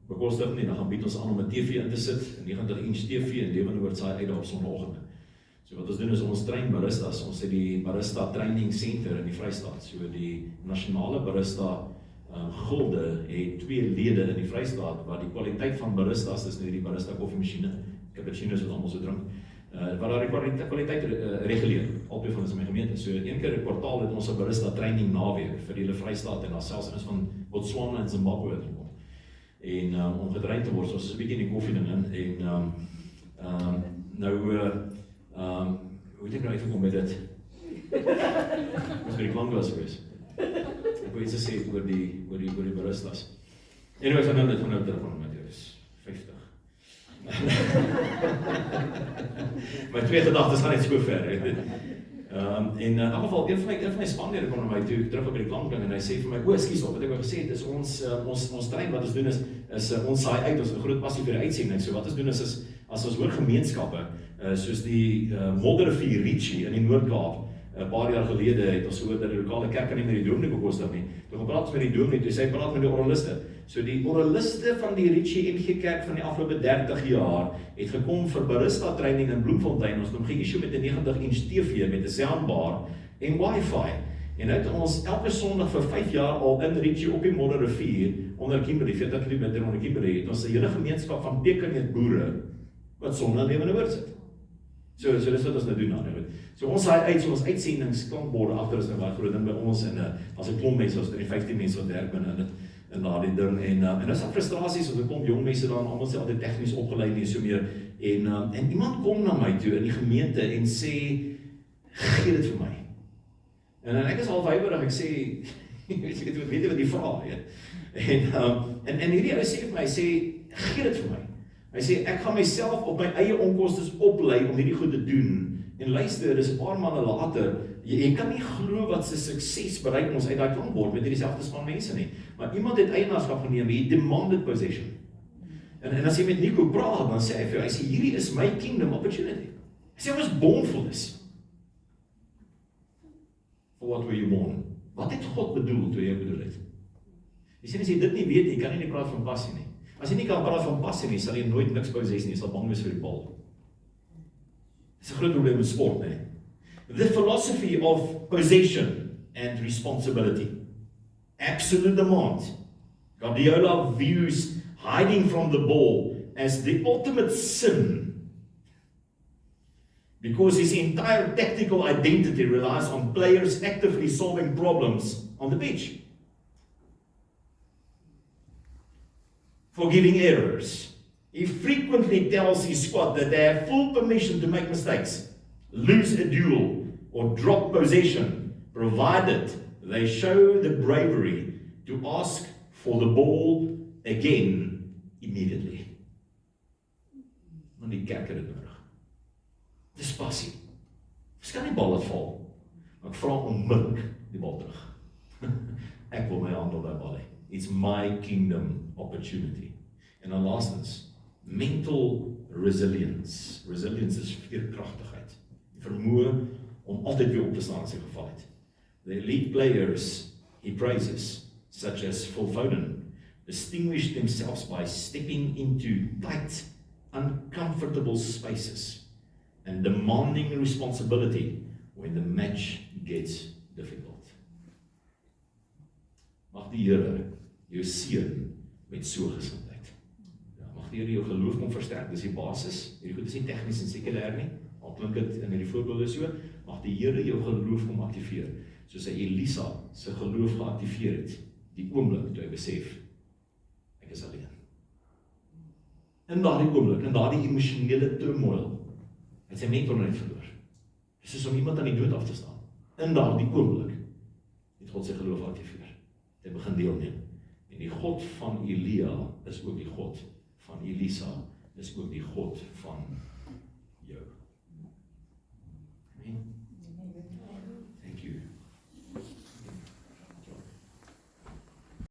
bekostig nie, dan gaan bied ons aan om 'n TV in te sit, 'n 90-inch TV en lewende woord saai uit op sonnaandoggende. So wat ons doen is ons train baristas. Ons het die Barista Training Center in die Vrystaat. So die nasionale barista gilde het 2 lede in die Vrystaat wat die kwaliteit van baristas, dis nou die barista koffiemasjiene, cappuccinos wat almal so drink, wat daar die kwaliteit reguleer, albei van ons in my gemeente. So 1 keer 'n kwartaal het ons 'n barista training naweek vir die hele Vrystaat en daar selfs is van Botswana en Zimbabwe te kom. En om gedrein te word, so ons is 'n bietjie in die koffie ding in en hoe het ek nou uitgekom met dit? Ons by die klankglas gewees. Ek wil iets sê oor die baristas. Anyways, dan dit van nou terug van Matteus 50. My 2 gedagtes gaan net so ver, weet jy. In elk geval, een van my spanlede kom na my toe, terug op die klankding, en hy sê vir my, ekskuus, wat ek al gesê het, is ons trein, wat ons doen is ons saai uit, ons het 'n groot passie vir die uitsending, so wat ons doen is as ons hoor gemeenskappe, soos die Modderrivier Ritchie in die Noord-Kaap, 'n paar jaar gelede het ons gehoor dat die lokale kerk kan nie meer die dominee bekostig nie. Toe gepraat ons met die dominee, toe sê hy praat met die oraliste. So die oraliste van die Ritchie NG Kerk van die afgelope 30 jaar het gekom vir barista training in Bloemfontein. Ons het hom ge-issue met 'n 90-inch TV met 'n soundbar en wifi. En nou het ons elke Sondag vir 5 jaar al in Ritchie op die Modderrivier onder Kimberley, 40 km onder Kimberley, het ons 'n hele gemeenskap van pekanneet boere wat sonder lewende woord sit. So dis wat ons nou doen nou. So ons saai uit, so ons uitsendingsklankborde agter is 'n baie groot ding by ons en as 'n klomp mense, ons het 15 mense wat werk binne dit en daardie ding en dis al frustrasies, ons het 'n klomp jong mense daar, almal se altyd tegnies opgeleid nie so meer en iemand kom na my toe in die gemeente en sê gee dit vir my. En ek is al wywerig, ek sê weet jy wat die vraag, weet. En hierdie ou sê vir my, sê gee dit vir my. Hy sê, ek gaan myself op my eie onkostes oplei om hierdie goed te doen. En luister, dis 'n paar maande later, jy kan nie glo wat se sukses bereik ons uit daai klank word met hierdie selfde span mense nie. Maar iemand het eienaarskap geneem, hy demanded possession. En as jy met Nico praat, dan sê hy vir jou, hy sê, hierdie is my kingdom opportunity. Hy sê, I was born for this. For what were you born? Wat het God bedoel toe jy bedoel het? Jy sê, as jy dit nie weet nie, kan jy nie praat van passie nie. As jy nie kan praat van passie nie, sal jy nooit niks possess nie, jy sal bang wees vir die bal. Dit is 'n groot probleem met sport, nee. The philosophy of possession and responsibility. Absolute demand. Guardiola views hiding from the ball as the ultimate sin because his entire tactical identity relies on players actively solving problems on the pitch. Forgiving errors. He frequently tells his squad that they have full permission to make mistakes, lose a duel, or drop possession, provided they show the bravery to ask for the ball again immediately. Want die kerk het dit nodig. Dis passie. Ons kan nie bal laat val, maar ek vra onmiddellik die bal terug. Ek wil my hand op daai bal hê. It's my kingdom opportunity. En dan laastens, mental resilience. Resilience is veerkragtigheid. Die vermoë om altyd weer op te staan as hy geval het. The elite players he praises, such as Phil Foden, distinguished themselves by stepping into tight, uncomfortable spaces and demanding responsibility when the match gets difficult. Mag die Here jou seën met so gesindheid. Mag die Here jou geloof kom versterk, dis die basis. Hierdie goed is nie tegnies en sekulêr nie, al klink dit in hierdie voorbeelde so. Mag die Here jou geloof kom aktiveer, soos hy Elisa se geloof geaktiveer het, die oomblik toe hy besef, ek is alleen. In daardie oomblik, in daardie emosionele turmoil, het sy mentor net verloor. Dis soos om iemand aan die dood af te staan. In daardie oomblik het God sy geloof aktiveer. Hy begin deelneem. En die God van Elia is ook die God van Elisa, is ook die God van